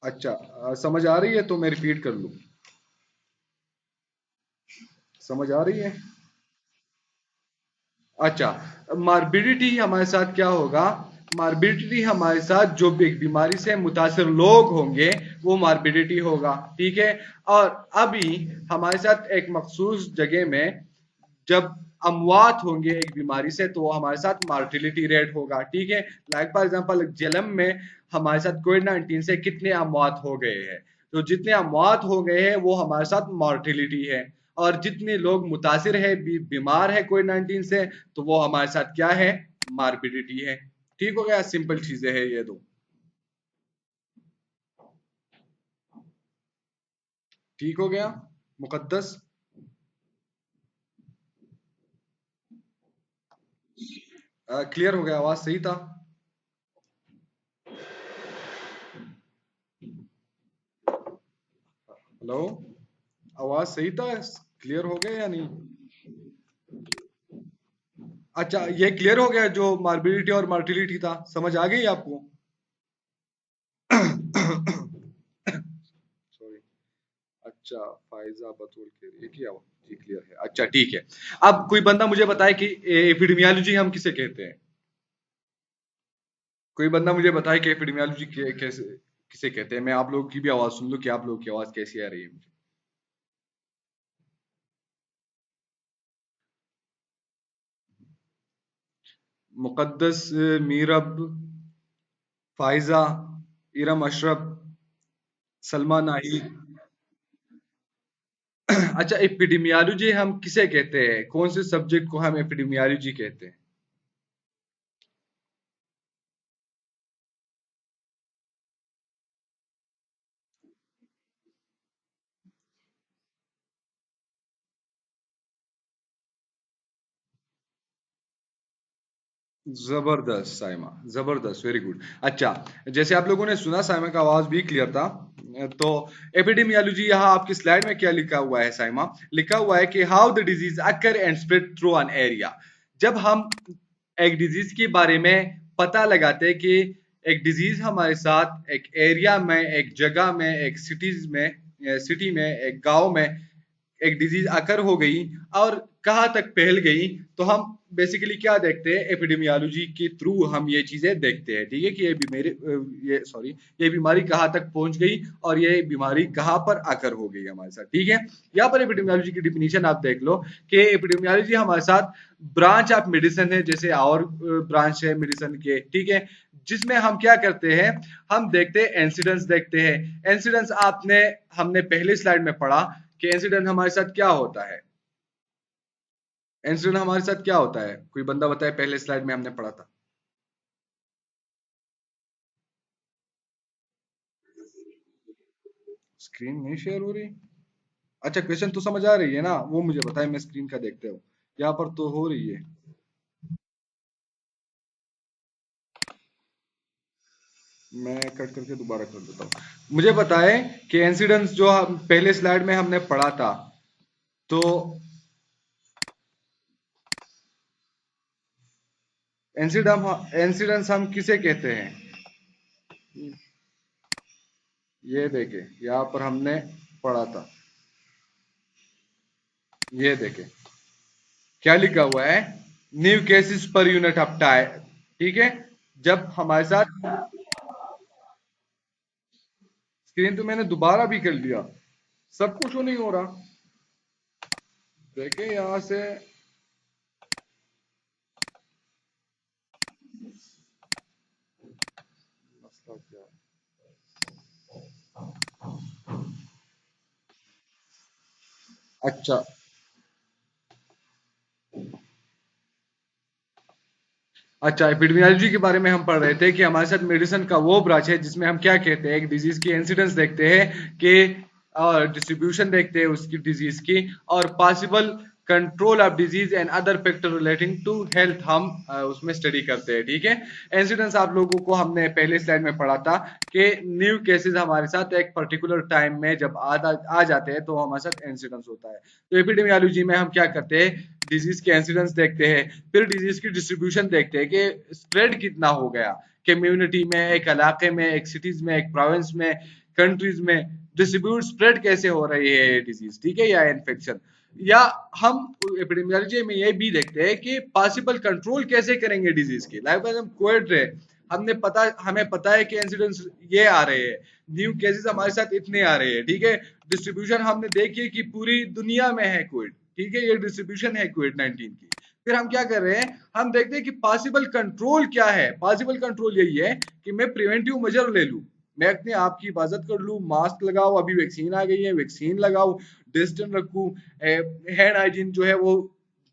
[SPEAKER 1] अच्छा, समझ आ रही है तो मैं रिपीट कर लूँ, समझ आ रही है। अच्छा, मार्बिडिटी हमारे साथ क्या होगा, मार्बिडिटी हमारे साथ जो एक बीमारी से मुतासिर लोग होंगे वो मार्बिडिटी होगा, ठीक है। और अभी हमारे साथ एक मखसूस जगह में जब अमवात होंगे एक बीमारी से, तो वो हमारे साथ मार्टिलिटी रेट होगा, ठीक है। लाइक फॉर एग्जांपल जलम में हमारे साथ कोविड 19 से कितने अमवात हो गए हैं, तो जितने अमवात हो गए हैं वो हमारे साथ मार्टिलिटी है। और जितने लोग मुतासिर है, बीमार है कोविड 19 से, तो वो हमारे साथ क्या है, मार्बिडिटी है, ठीक हो गया। सिंपल चीजें है ये दो, ठीक हो गया मुकद्दस। क्लियर हो गया, आवाज सही था। हेलो, आवाज सही था? क्लियर हो गया या नहीं? अच्छा, ये क्लियर हो गया जो मार्बिलिटी और मार्टिलिटी था, समझ आ गई आपको? सॉरी। अच्छा, फायजा बतूल के लिए किया हुआ। जी क्लियर है, अच्छा ठीक है। अब कोई बंदा मुझे बताए कि एपिडेमियोलॉजी हम किसे कहते हैं? कोई बंदा मुझे बताए कि एपिडेमियोलॉजी कैसे किसे कहते हैं? मैं आप लोगों की भी आवाज सुन लूं कि आप लोगों की आवाज कैसी आ रही है मुझे। मुकद्दस, मीरब, फाइजा, इरम अशरफ, सलमा नाहिद। अच्छा, एपिडेमियोलॉजी हम किसे कहते हैं? कौन से सब्जेक्ट को हम एपिडेमियोलॉजी कहते हैं? जबरदस्त साइमा, जबरदस्त, वेरी गुड। अच्छा, जैसे आप लोगों ने सुना, साइमा का आवाज भी क्लियर था। तो एपिडेमियोलॉजी, यहाँ आपकी स्लाइड में क्या लिखा हुआ है साइमा? लिखा हुआ है कि how the disease occur and spread through an area. जब हम एक डिजीज के बारे में पता लगाते हैं कि एक डिजीज हमारे साथ एक एरिया में, एक जगह में, एक सिटीज में, सिटी में, एक गांव में एक डिजीज आकर हो गई और कहाँ तक फैल गई, तो हम बेसिकली क्या देखते हैं? एपिडेमियोलॉजी के थ्रू हम ये चीजें देखते हैं, ठीक है, कि ये बीमारी कहाँ तक पहुंच गई और ये बीमारी कहाँ पर आकर हो गई हमारे साथ, ठीक है। यहाँ पर एपिडेमियोलॉजी की डिफिनीशन आप देख लो कि एपिडेमियोलॉजी हमारे साथ ब्रांच ऑफ मेडिसिन है, जैसे और ब्रांच है मेडिसिन के, ठीक है, जिसमें हम क्या करते हैं? हम देखते हैं इंसिडेंस, देखते हैं इंसिडेंस। आपने हमने पहले स्लाइड में पढ़ा कि इंसिडेंट हमारे साथ क्या होता है। इंसिडेंट हमारे साथ क्या होता है? कोई बंदा बताए, पहले स्लाइड में हमने पढ़ा था। स्क्रीन नहीं शेयर हो रही? अच्छा, क्वेश्चन तो समझ आ रही है ना? वो मुझे बताए, मैं स्क्रीन का देखते हो। यहाँ पर तो हो रही है। मैं कट करके दोबारा कर देता हूँ। मुझे बताए कि इंसिडेंट्स जो हम पहले स्लाइड में हमने पढ़ा था, तो इंसिडेंट्स हम किसे कहते हैं? ये देखे, यहाँ पर हमने पढ़ा था, ये देखे क्या लिखा हुआ है? New cases per unit of time, ठीक है। जब हमारे साथ, स्क्रीन तो मैंने दोबारा भी कर लिया, सब कुछ वो नहीं हो रहा। देखे यहां से, मसला क्या है? अच्छा, अच्छा, एपिडेमियोलॉजी के बारे में हम पढ़ रहे थे कि हमारे साथ मेडिसिन का वो ब्रांच है जिसमें हम क्या कहते हैं, एक डिजीज की इंसिडेंस देखते हैं कि डिस्ट्रीब्यूशन देखते हैं उसकी डिजीज की, और possible control of disease and other factor relating to health हम उसमें स्टडी करते हैं, ठीक है। इंसिडेंस आप लोगों को हमने पहले स्लाइड में पढ़ा था कि न्यू केसेस हमारे साथ एक पर्टिकुलर टाइम में जब आ जाते हैं तो हमारे साथ इंसिडेंस होता है। तो एपिडेमियोलॉजी में हम क्या करते हैं? डिजीज के इंसिडेंस देखते हैं, फिर डिजीज की डिस्ट्रीब्यूशन देखते हैं कि स्प्रेड कितना हो गया कम्युनिटी में, एक इलाके में, एक सिटीज में, एक प्रोविंस में, कंट्रीज में, डिस्ट्रीब्यूट स्प्रेड कैसे हो रही है ये डिजीज, ठीक है, या इन्फेक्शन। या हम एपिडेमियोलॉजी में ये भी देखते हैं कि पॉसिबल कंट्रोल कैसे करेंगे डिजीज की। लाइक हम कोविड रहे, हमें पता है कि इंसिडेंट्स ये आ रहे हैं, न्यू केसेस हमारे साथ इतने आ रहे हैं, ठीक है। डिस्ट्रीब्यूशन हमने देखी कि पूरी दुनिया में है कोविड, ठीक है, ये डिस्ट्रीब्यूशन है कोविड 19 की। फिर हम क्या कर रहे हैं? हम देखते हैं कि पॉसिबल कंट्रोल क्या है। पॉसिबल कंट्रोल यही है कि मैं प्रिवेंटिव मेजर ले लूं, मैं अपने आप की हिफाजत कर लूं, मास्क लगाओ, अभी वैक्सीन आ गई है, वैक्सीन लगाओ, डिस्टेंस रखूं, हैंड हाइजीन जो है वो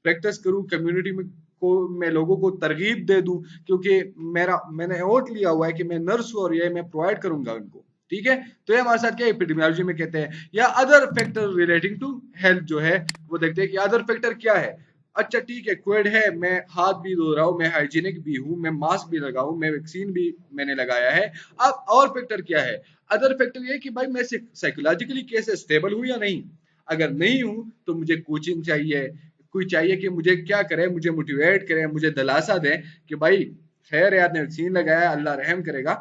[SPEAKER 1] प्रैक्टिस करूं, कम्युनिटी में को मैं लोगों को तरगीब दे दूं, क्योंकि मैंने ओट लिया हुआ है कि मैं नर्स हूं और ये मैं प्रोवाइड करूंगा उनको, ठीक है। तो ये हमारे साथ क्या एपिडेमियोलॉजी में कहते हैं। या other factor relating to health जो है वो देखते हैं कि अदर फैक्टर क्या है। अच्छा ठीक है, कोविड है, मैं हाथ भी धो रहा हूँ, मैं हाइजीनिक भी हूँ, मैं मास्क भी लगाऊं, मैं वैक्सीन भी मैंने लगाया है। अब और फैक्टर क्या है? अदर फैक्टर ये है कि भाई मैं साइकोलॉजिकली कैसे स्टेबल हूँ या नहीं। अगर नहीं हूँ तो मुझे कोचिंग चाहिए, कोई चाहिए कि मुझे क्या करे, मुझे मोटिवेट करे, मुझे दिलासा दे कि भाई खैर यार ने वैक्सीन लगाया, अल्लाह रहम करेगा।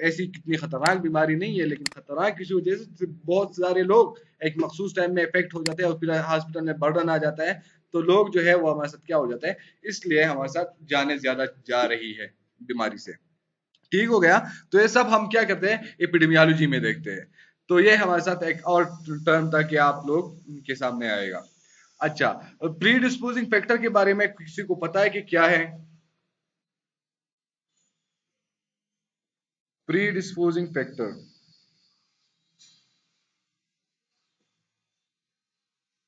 [SPEAKER 1] ऐसी कितनी खतरनाक बीमारी नहीं है, लेकिन खतरनाक किसी वजह से बहुत सारे लोग एक मखसूस टाइम में इफेक्ट हो जाते हैं और फिर हॉस्पिटल में बर्डन आ जाता है। तो लोग जो है वो हमारे साथ क्या हो जाते हैं, इसलिए हमारे साथ जाने ज्यादा जा रही है बीमारी से। ठीक हो गया। तो ये सब हम क्या करते हैं, एपिडेमियोलॉजी में देखते हैं। तो ये हमारे साथ एक और टर्म था कि आप लोग के सामने आएगा। अच्छा, प्री डिस्पोजिंग फैक्टर के बारे में किसी को पता है कि क्या है? प्री डिस्पोजिंग फैक्टर,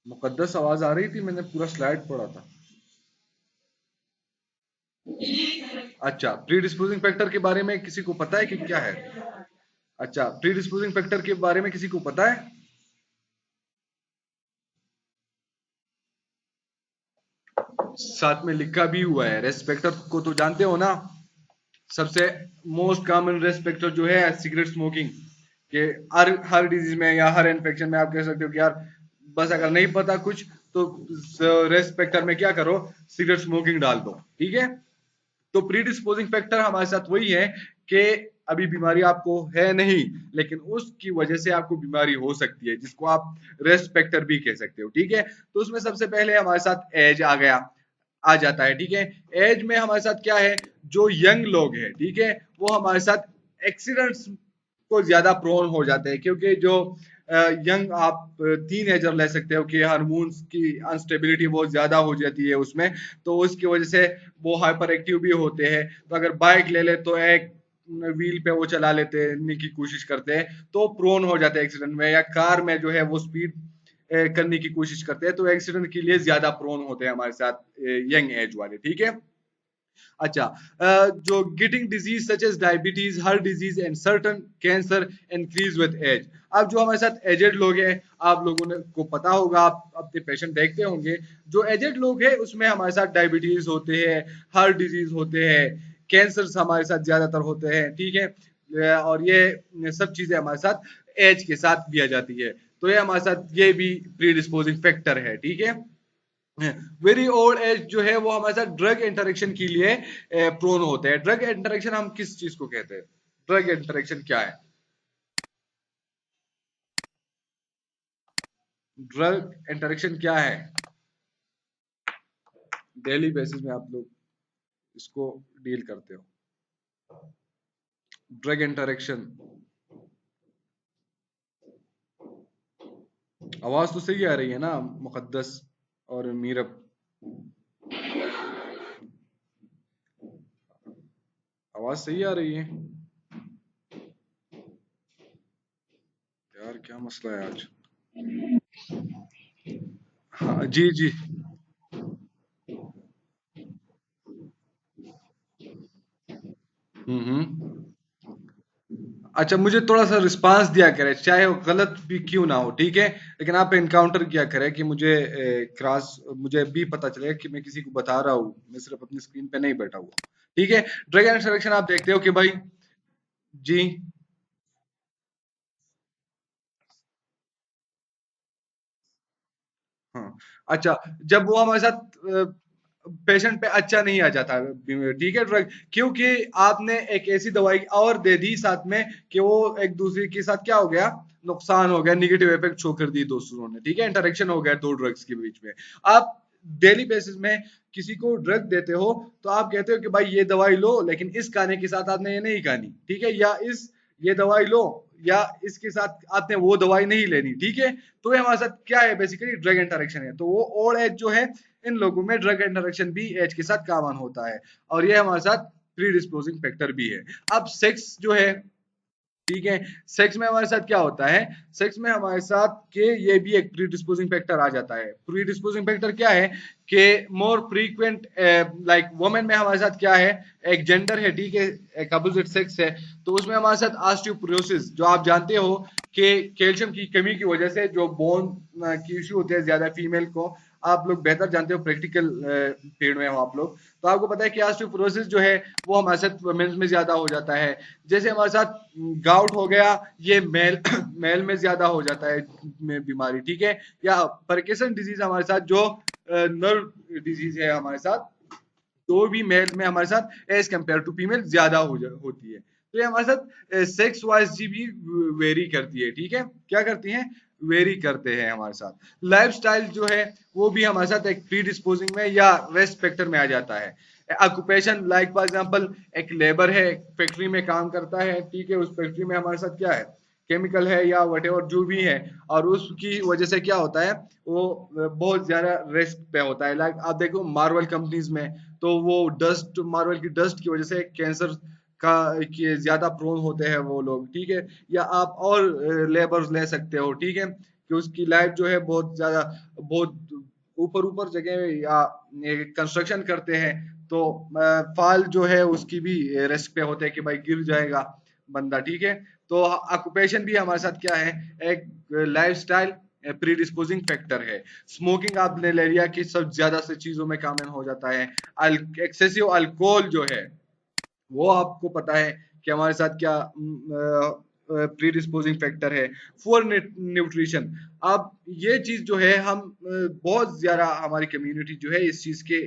[SPEAKER 1] मुकद्दस आवाज आ रही थी, मैंने पूरा स्लाइड पढ़ा था। अच्छा, प्री डिस्पोजिंग फैक्टर के बारे में किसी को पता है कि क्या है? अच्छा, प्री डिस्पोजिंग फैक्टर के बारे में किसी को पता है? साथ में लिखा भी हुआ है, रेस्पेक्टर को तो जानते हो ना? सबसे मोस्ट कॉमन रिस्क फैक्टर जो है सिगरेट स्मोकिंग, कि हर डिजीज में या हर इन्फेक्शन में आप कह सकते हो कि यार बस अगर नहीं पता कुछ तो रिस्क फैक्टर में क्या करो, सिगरेट स्मोकिंग डाल दो। ठीक है। तो प्रीडिस्पोजिंग फैक्टर हमारे साथ वही है कि अभी बीमारी आपको है नहीं, लेकिन उसकी वजह से आपको बीमारी हो सकती है, जिसको आप रिस्क फैक्टर भी कह सकते हो। ठीक है। तो उसमें सबसे पहले हमारे साथ एज आ गया, आ जाता है। ठीक है। एज में हमारे साथ क्या है, जो यंग लोग हैं, ठीक है, वो हमारे साथ एक्सीडेंट्स को ज्यादा प्रोन हो जाते हैं, क्योंकि जो यंग आप टीन एजर ले सकते हो कि हार्मोन्स की अनस्टेबिलिटी बहुत ज्यादा हो जाती है उसमें, तो उसकी वजह से वो हाइपर एक्टिव भी होते हैं। तो अगर बाइक ले ले तो एक व्हील पे वो चला लेते हैं की कोशिश करते हैं, तो प्रोन हो जाते हैं एक्सीडेंट में। या कार में जो है वो स्पीड करने की कोशिश करते हैं, तो एक्सीडेंट के लिए ज्यादा प्रोन होते हैं हमारे साथ यंग एज वाले। ठीक है। अच्छा, जो getting disease such as diabetes, heart disease and certain cancer increase with age. अब जो हमारे साथ एजेड लोग हैं, आप लोगों ने को पता होगा, आप अपने पेशेंट देखते होंगे, जो एजेड लोग हैं उसमें हमारे साथ डायबिटीज होते हैं, हार्ट डिजीज होते हैं, कैंसर हमारे साथ ज्यादातर होते हैं। ठीक है। और ये सब चीजें हमारे साथ एज के साथ भी आ जाती है। तो ये हमारे साथ ये भी प्रीडिस्पोजिंग फैक्टर है। ठीक है। वेरी ओल्ड एज जो है वो हमारे साथ ड्रग इंटरेक्शन के लिए प्रोन होते हैं। ड्रग इंटरेक्शन हम किस चीज को कहते हैं? ड्रग इंटरेक्शन क्या है? ड्रग इंटरेक्शन क्या है? डेली बेसिस में आप लोग इसको डील करते हो, ड्रग इंटरेक्शन। आवाज तो सही आ रही है ना मुकद्दस और मीरब? आवाज सही आ रही है यार, क्या मसला है आज? हाँ जी जी। हम्म। अच्छा, मुझे थोड़ा सा रिस्पांस दिया करे, चाहे वो गलत भी क्यों ना हो। ठीक है। लेकिन आप इनकाउंटर किया करें कि मुझे क्रॉस, मुझे भी पता चले कि मैं किसी को बता रहा हूँ, मैं सिर्फ अपनी स्क्रीन पे नहीं बैठा हुआ। ठीक है। ड्रग एंड सिलेक्शन आप देखते हो कि भाई, जी, हाँ। अच्छा, जब वो हमारे साथ पेशेंट पे अच्छा नहीं आ जाता, ठीक है, ड्रग, क्योंकि आपने एक ऐसी दवाई और दे दी साथ में कि वो एक दूसरे के साथ क्या हो गया, नुकसान हो गया, निगेटिव इफेक्ट शो कर दी दोनों ने। ठीक है। इंटरेक्शन हो गया दो ड्रग्स के बीच में। आप डेली बेसिस में किसी को ड्रग देते हो तो आप कहते हो कि भाई ये दवाई लो, लेकिन इस खाने के साथ आपने ये नहीं खानी। ठीक है। या इस ये दवाई लो, या इसके साथ आपने वो दवाई नहीं लेनी। ठीक है। तो ये हमारे साथ क्या है, बेसिकली ड्रग इंटरेक्शन है। तो वो ओल्ड एज जो है, इन लोगों में ड्रग इंटरेक्शन भी एज के साथ कॉमन होता है, और ये हमारे साथ प्री डिस्पोजिंग फैक्टर भी है। अब सेक्स जो है, ठीक है, सेक्स में हमारे साथ क्या होता है, सेक्स में हमारे साथ के ये भी एक प्री डिस्पोजिंग फैक्टर आ जाता है। प्री डिस्पोजिंग फैक्टर क्या है कि मोर फ्रीक्वेंट, लाइक वुमेन में हमारे साथ क्या है, एक जेंडर है, ठीक है, एक अपोजिट सेक्स है, तो उसमें हमारे साथ ऑस्टियोपोरोसिस, जो आप जानते हो कि कैल्शियम की कमी की वजह से जो बोन की इश्यू होते हैं ज्यादा फीमेल को, आप लोग बेहतर जानते हो, प्रैक्टिकल फील्ड में हो आप लोग, तो आपको पता है कि ऑस्टियोपोरोसिस जो है वो हमारे साथ वुमेन्स में ज्यादा हो जाता है। जैसे हमारे साथ गाउट हो गया, ये मेल मेल में ज्यादा हो जाता है में बीमारी, ठीक है। या पार्किंसन डिजीज हमारे साथ जो नर्व डिजीज है हमारे साथ, तो भी मेल में हमारे साथ एज कम्पेयर टू फीमेल ज्यादा होती है। तो ये हमारे साथ सेक्स वाइज भी वेरी करती है, ठीक है। क्या करती हैं? वेरी करते हैं हमारे साथ। लाइफस्टाइल जो है वो भी हमारे साथ एक प्री डिस्पोजिंग में या रेस्ट फैक्टर में आ जाता है। ऑक्यूपेशन लाइक फॉर एग्जांपल एक लेबर है, एक फैक्ट्री में काम करता है, ठीक है। उस फैक्ट्री में हमारे साथ क्या है, केमिकल है या वटेवर जो भी है, और उसकी वजह से क्या होता है, वो बहुत ज्यादा रिस्क पे होता है। लाइक आप देखो मार्वल कंपनीज में, तो वो डस्ट, मार्वल की डस्ट की वजह से कैंसर का की ज्यादा प्रोन होते हैं वो लोग, ठीक है। या आप और लेबर्स ले सकते हो, ठीक है, कि उसकी लाइफ जो है बहुत ज्यादा, बहुत ऊपर ऊपर जगह या कंस्ट्रक्शन करते हैं, तो फाल जो है उसकी भी रिस्क पे होते हैं कि भाई गिर जाएगा बंदा, ठीक है। तो ऑक्यूपेशन भी हमारे साथ क्या है, एक लाइफस्टाइल प्री डिस्पोजिंग फैक्टर है। स्मोकिंग आपने ले लिया कि सब ज्यादा से चीजों में कॉमन हो जाता है। एक्सेसिव अल्कोहल जो है वो आपको पता है कि हमारे साथ क्या प्री डिस्पोजिंग फैक्टर है। पुअर न्यूट्रिशन, अब ये चीज जो है हम बहुत ज्यादा हमारी कम्युनिटी जो है इस चीज के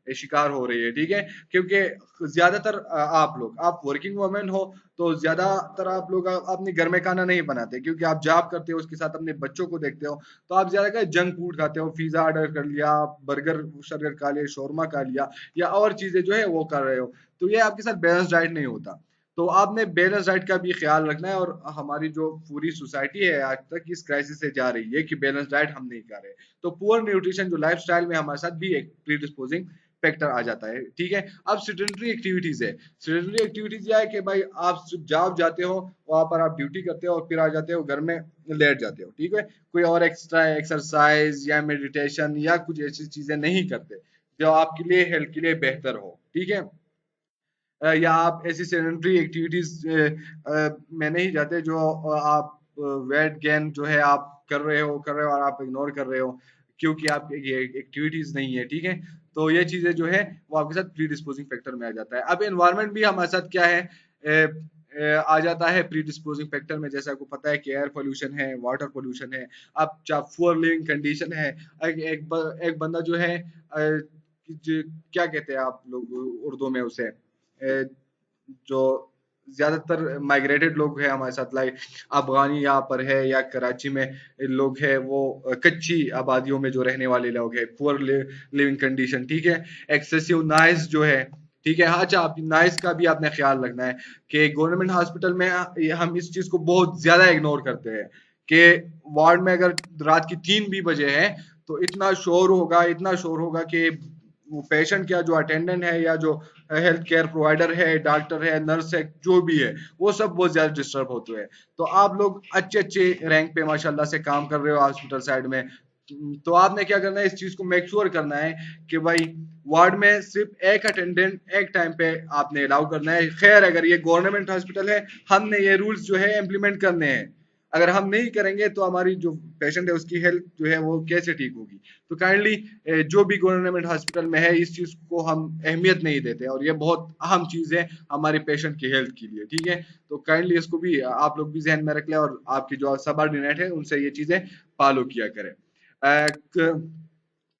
[SPEAKER 1] शिकार हो रही है, ठीक है। क्योंकि ज्यादातर आप वर्किंग वुमेन हो, तो ज्यादातर आप लोग अपने घर में खाना नहीं बनाते, क्योंकि आप जॉब करते हो, उसके साथ अपने बच्चों को देखते हो, तो आप ज्यादा क्या जंक फूड खाते हो, पिज्जा ऑर्डर कर लिया, बर्गर शर्गर खा लिया, शोरमा खा लिया, या और चीजें जो है वो कर रहे हो। तो ये आपके साथ बैलेंस डाइट नहीं होता। तो आपने बैलेंस डाइट का भी ख्याल रखना है। और हमारी जो पूरी सोसाइटी है आज तक इस क्राइसिस से जा रही है कि बैलेंस डाइट हम नहीं कर रहे। तो पुअर न्यूट्रिशन जो लाइफस्टाइल में हमारे साथ भी एक प्रीडिस्पोजिंग फैक्टर आ जाता है, ठीक है। अब सिडेंटरी एक्टिविटीज है। सिडेंटरी एक्टिविटीज यह है कि भाई आप जॉब जाते हो, वहां पर आप ड्यूटी करते हो और फिर आ जाते हो घर में, लेट जाते हो, ठीक है। कोई और एक्स्ट्रा एक्सरसाइज या मेडिटेशन या कुछ ऐसी चीजें नहीं करते जो आपके लिए हेल्थ के लिए बेहतर हो, ठीक है। या आप ऐसी सेडेंटरी एक्टिविटीज में नहीं जाते जो आप वेट गेन जो है आप कर रहे हो और आप इग्नोर कर रहे हो, क्योंकि आप ये एक्टिविटीज नहीं है, ठीक है। तो ये चीजें जो है वो आपके साथ प्री डिस्पोजिंग फैक्टर में आ जाता है। अब एनवायरनमेंट भी हमारे साथ क्या है, आ जाता है प्री डिस्पोजिंग फैक्टर में। जैसे आपको पता है कि एयर पोल्यूशन है, वाटर पोल्यूशन है, अब पुअर लिविंग कंडीशन है। एक बंदा जो है क्या कहते हैं आप लोग उर्दू में उसे, जो ज्यादातर माइग्रेटेड लोग हैं हमारे साथ, लाइक अफगानी यहाँ पर है या कराची में लोग हैं, वो कच्ची आबादियों में जो रहने वाले लोग हैं, पुअर लिविंग कंडीशन, ठीक है। एक्सेसिव नॉइज जो है, ठीक है। हाँ, अच्छा, आप नॉइज का भी आपने ख्याल रखना है कि गवर्नमेंट हॉस्पिटल में हम इस चीज को बहुत ज्यादा इग्नोर करते हैं कि वार्ड में अगर रात की 3 भी बजे है तो इतना शोर होगा कि वो पेशेंट क्या, जो अटेंडेंट है या जो हेल्थ केयर प्रोवाइडर है, डॉक्टर है, नर्स है, जो भी है, वो सब बहुत ज्यादा डिस्टर्ब होते हैं। तो आप लोग अच्छे अच्छे रैंक पे माशाल्लाह से काम कर रहे हो हॉस्पिटल साइड में, तो आपने क्या करना है, इस चीज को मेक श्योर करना है कि भाई वार्ड में सिर्फ एक अटेंडेंट एक टाइम पे आपने अलाउ करना है। खैर, अगर ये गवर्नमेंट हॉस्पिटल है, हमने ये रूल्स जो है इम्प्लीमेंट करने हैं। अगर हम नहीं करेंगे तो हमारी जो पेशेंट है उसकी हेल्थ जो है वो कैसे ठीक होगी। तो काइंडली जो भी गवर्नमेंट हॉस्पिटल में है, इस चीज को हम अहमियत नहीं देते, और ये बहुत अहम चीज है हमारे पेशेंट की हेल्थ के लिए, ठीक है। तो काइंडली इसको भी आप लोग भी जहन में रख लें, और आपकी जो सबऑर्डिनेट है उनसे ये चीजें फॉलो किया करें।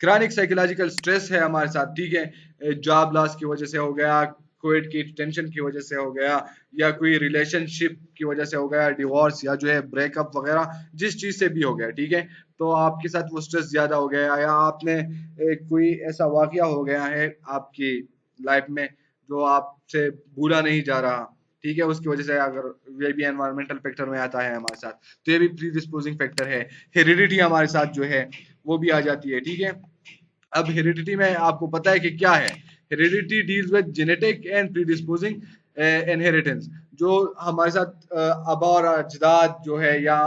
[SPEAKER 1] क्रॉनिक साइकोलॉजिकल स्ट्रेस है हमारे साथ, ठीक है। जॉब लॉस की वजह से हो गया, कोविड की टेंशन की वजह से हो गया, या कोई रिलेशनशिप की वजह से हो गया, डिवोर्स या जो है ब्रेकअप वगैरह, जिस चीज से भी हो गया, ठीक है। तो आपके साथ वो स्ट्रेस ज्यादा हो गया, या आपने कोई ऐसा वाकया हो गया है आपकी लाइफ में जो आपसे भूला नहीं जा रहा, ठीक है, उसकी वजह से अगर ये भी एनवायरमेंटल फैक्टर में आता है हमारे साथ, तो ये भी प्री डिस्पोजिंग फैक्टर है। हेरिडिटी हमारे साथ जो है वो भी आ जाती है, ठीक है। अब हेरिडिटी में आपको पता है कि क्या है। Heredity deals with genetic and predisposing inheritance. जो हमारे साथ आबा और अजदाद जो है, या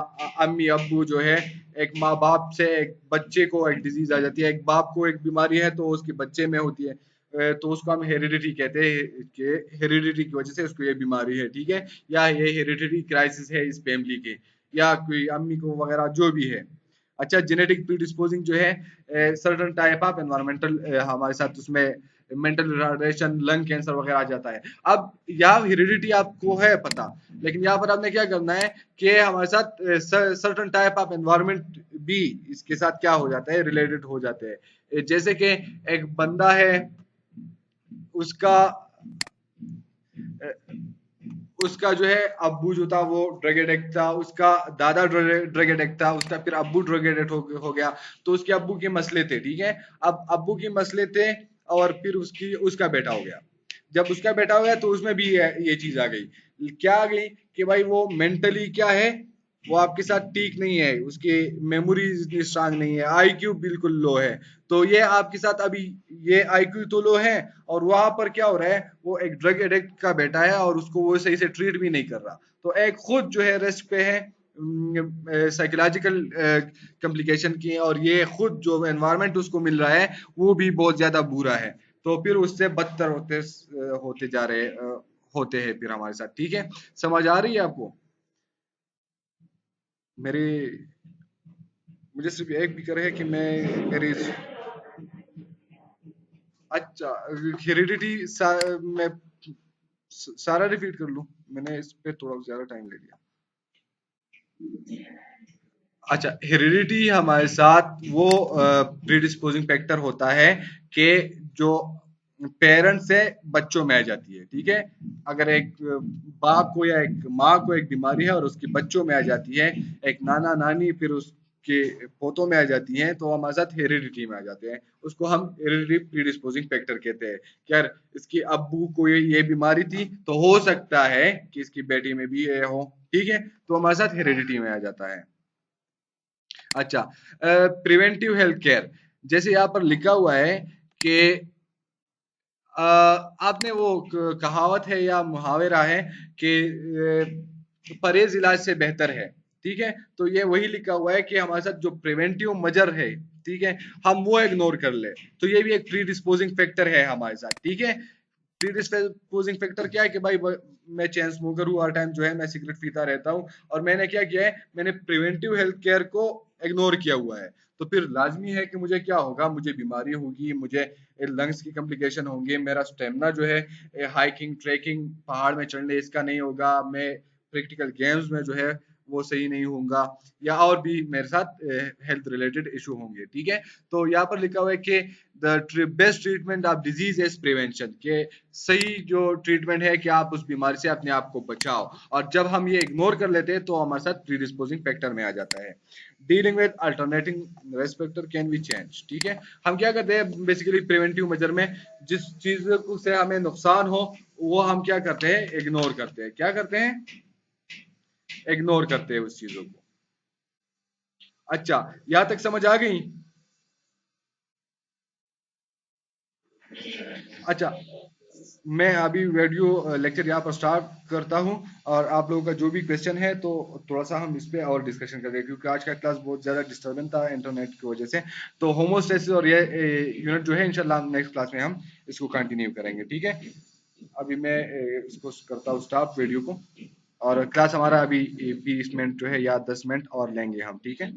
[SPEAKER 1] अम्मी अब्बू जो है, एक माँ बाप से एक बच्चे को एक डिजीज आ जाती है, एक बाप को एक बीमारी है तो उसके बच्चे में होती है, तो उसको हम हेरिडिटी कहते हैं कि हेरिडिटी की वजह से उसको ये बीमारी है, ठीक है। या ये हेरिडिटी क्राइसिस है इस फैमिली के, या कोई अम्मी को वगैरह जो भी है। अच्छा, जेनेटिक प्रीडिस्पोजिंग जो है सर्टन टाइप ऑफ एनवायरमेंटल हमारे साथ उसमें मेंटल रिटार्डेशन, लंग कैंसर वगैरह आ जाता है। अब यहाँ हेरिडिटी आपको है पता, लेकिन यहाँ पर आपने क्या करना है कि हमारे साथ सर्टन टाइप ऑफ एनवायरमेंट भी इसके साथ क्या हो जाता है, रिलेटेड हो जाते हैं। जैसे कि एक बंदा है, उसका उसका जो है अब्बू जो था वो ड्रग एडिक्ट था, उसका दादा ड्रग एडिक्ट था, उसका फिर अब्बू ड्रग एडिक्ट हो गया, तो उसके अब्बू के मसले थे, ठीक है। अब अब्बू के मसले थे और फिर उसका बेटा हो गया। जब उसका बेटा हो गया तो उसमें भी ये चीज आ गई, क्या आ गई कि भाई वो मेंटली क्या है, वो आपके साथ ठीक नहीं है, उसकी मेमोरी इतनी स्ट्रांग नहीं है, आईक्यू बिल्कुल लो है। तो ये आपके साथ अभी ये आईक्यू तो लो है, और वहां पर क्या हो रहा है, वो एक ड्रग एडिक्ट का बेटा है और उसको वो सही से ट्रीट भी नहीं कर रहा, तो एक खुद जो है रिस्क पे है साइकोलॉजिकल कॉम्प्लिकेशन की, और ये खुद जो एनवायरनमेंट उसको मिल रहा है वो भी बहुत ज्यादा बुरा है, तो फिर उससे बदतर होते जा रहे होते हैं फिर हमारे साथ, ठीक है। समझ आ रही है आपको मेरी? मुझे सिर्फ एक फिक्र है कि मैं मेरी अच्छा हेरिडिटी मैं सारा रिपीट कर लूं, मैंने इस पे थोड़ा ज्यादा टाइम ले लिया। अच्छा, हेरिडिटी हमारे साथ वो प्रीडिस्पोजिंग फैक्टर होता है कि जो पेरेंट्स से बच्चों में आ जाती है, ठीक है। अगर एक बाप को या एक माँ को एक बीमारी है और उसके बच्चों में आ जाती है, एक नाना नानी फिर उसके पोतों में आ जाती हैं, तो हमारे साथ हेरिडिटी में आ जाते हैं, उसको हम हेरिडिटी प्रीडिस्पोजिंग फैक्टर कहते हैं। यार इसके अब्बू को ये बीमारी थी, तो हो सकता है कि इसकी बेटी में भी ये हो, ठीक है, तो हमारे साथ हेरिडिटी में आ जाता है। अच्छा, प्रिवेंटिव हेल्थ केयर, जैसे यहाँ पर लिखा हुआ है कि आपने वो कहावत है या मुहावरा है कि परहेज इलाज से बेहतर है, ठीक है। तो ये वही लिखा हुआ है कि हमारे साथ जो प्रिवेंटिव मजर है, ठीक है, हम वो इग्नोर कर ले, तो ये भी एक प्री डिस्पोजिंग फैक्टर है हमारे साथ, ठीक है। प्रीडिस्पोजिंग फैक्टर क्या है कि भाई मैं चेन स्मोकर हूँ, हर टाइम जो है मैं सिगरेट पीता रहता हूँ, और मैंने क्या किया है, मैंने प्रिवेंटिव हेल्थ केयर को इग्नोर किया हुआ है, तो फिर लाजमी है कि मुझे क्या होगा, मुझे बीमारी होगी, मुझे लंग्स की कॉम्प्लिकेशन होंगे, मेरा स्टेमिना जो है हाइकिंग ट्रैकिंग पहाड़ में चढ़ने इसका नहीं होगा, मैं प्रैक्टिकल गेम्स में जो है वो सही नहीं होऊंगा, या और भी मेरे साथ हेल्थ रिलेटेड इशू होंगे, ठीक है। तो यहाँ पर लिखा हुआ है कि the best treatment of disease is prevention, के सही जो ट्रीटमेंट है कि आप उस बीमारी से अपने आप को बचाओ, और जब हम ये इग्नोर कर लेते हैं तो हमारे साथ प्रीडिस्पोजिंग फैक्टर में आ जाता है। Dealing with alternating risk factor can be change, ठीक है। हम क्या करते हैं बेसिकली प्रिवेंटिव मेजर में, जिस चीज से हमें नुकसान हो वो हम क्या करते हैं, इग्नोर करते हैं, क्या करते हैं, इग्नोर करते हैं उस चीजों को। अच्छा, यहां तक समझ आ गई? अच्छा, मैं अभी वीडियो लेक्चर यहाँ पर स्टार्ट करता हूँ, और आप लोगों का जो भी क्वेश्चन है तो थोड़ा सा हम इस पे और डिस्कशन करेंगे, क्योंकि आज का क्लास बहुत ज़्यादा डिस्टर्बेंस था इंटरनेट की वजह से। तो होमोस्टेसिस और ये यूनिट जो है इंशाल्लाह नेक्स्ट क्लास में हम इसको कंटिन्यू करेंगे, ठीक है। अभी मैं इसको करता हूँ स्टॉप वीडियो को, और क्लास हमारा अभी 20 मिनट जो है या 10 मिनट और लेंगे हम, ठीक है।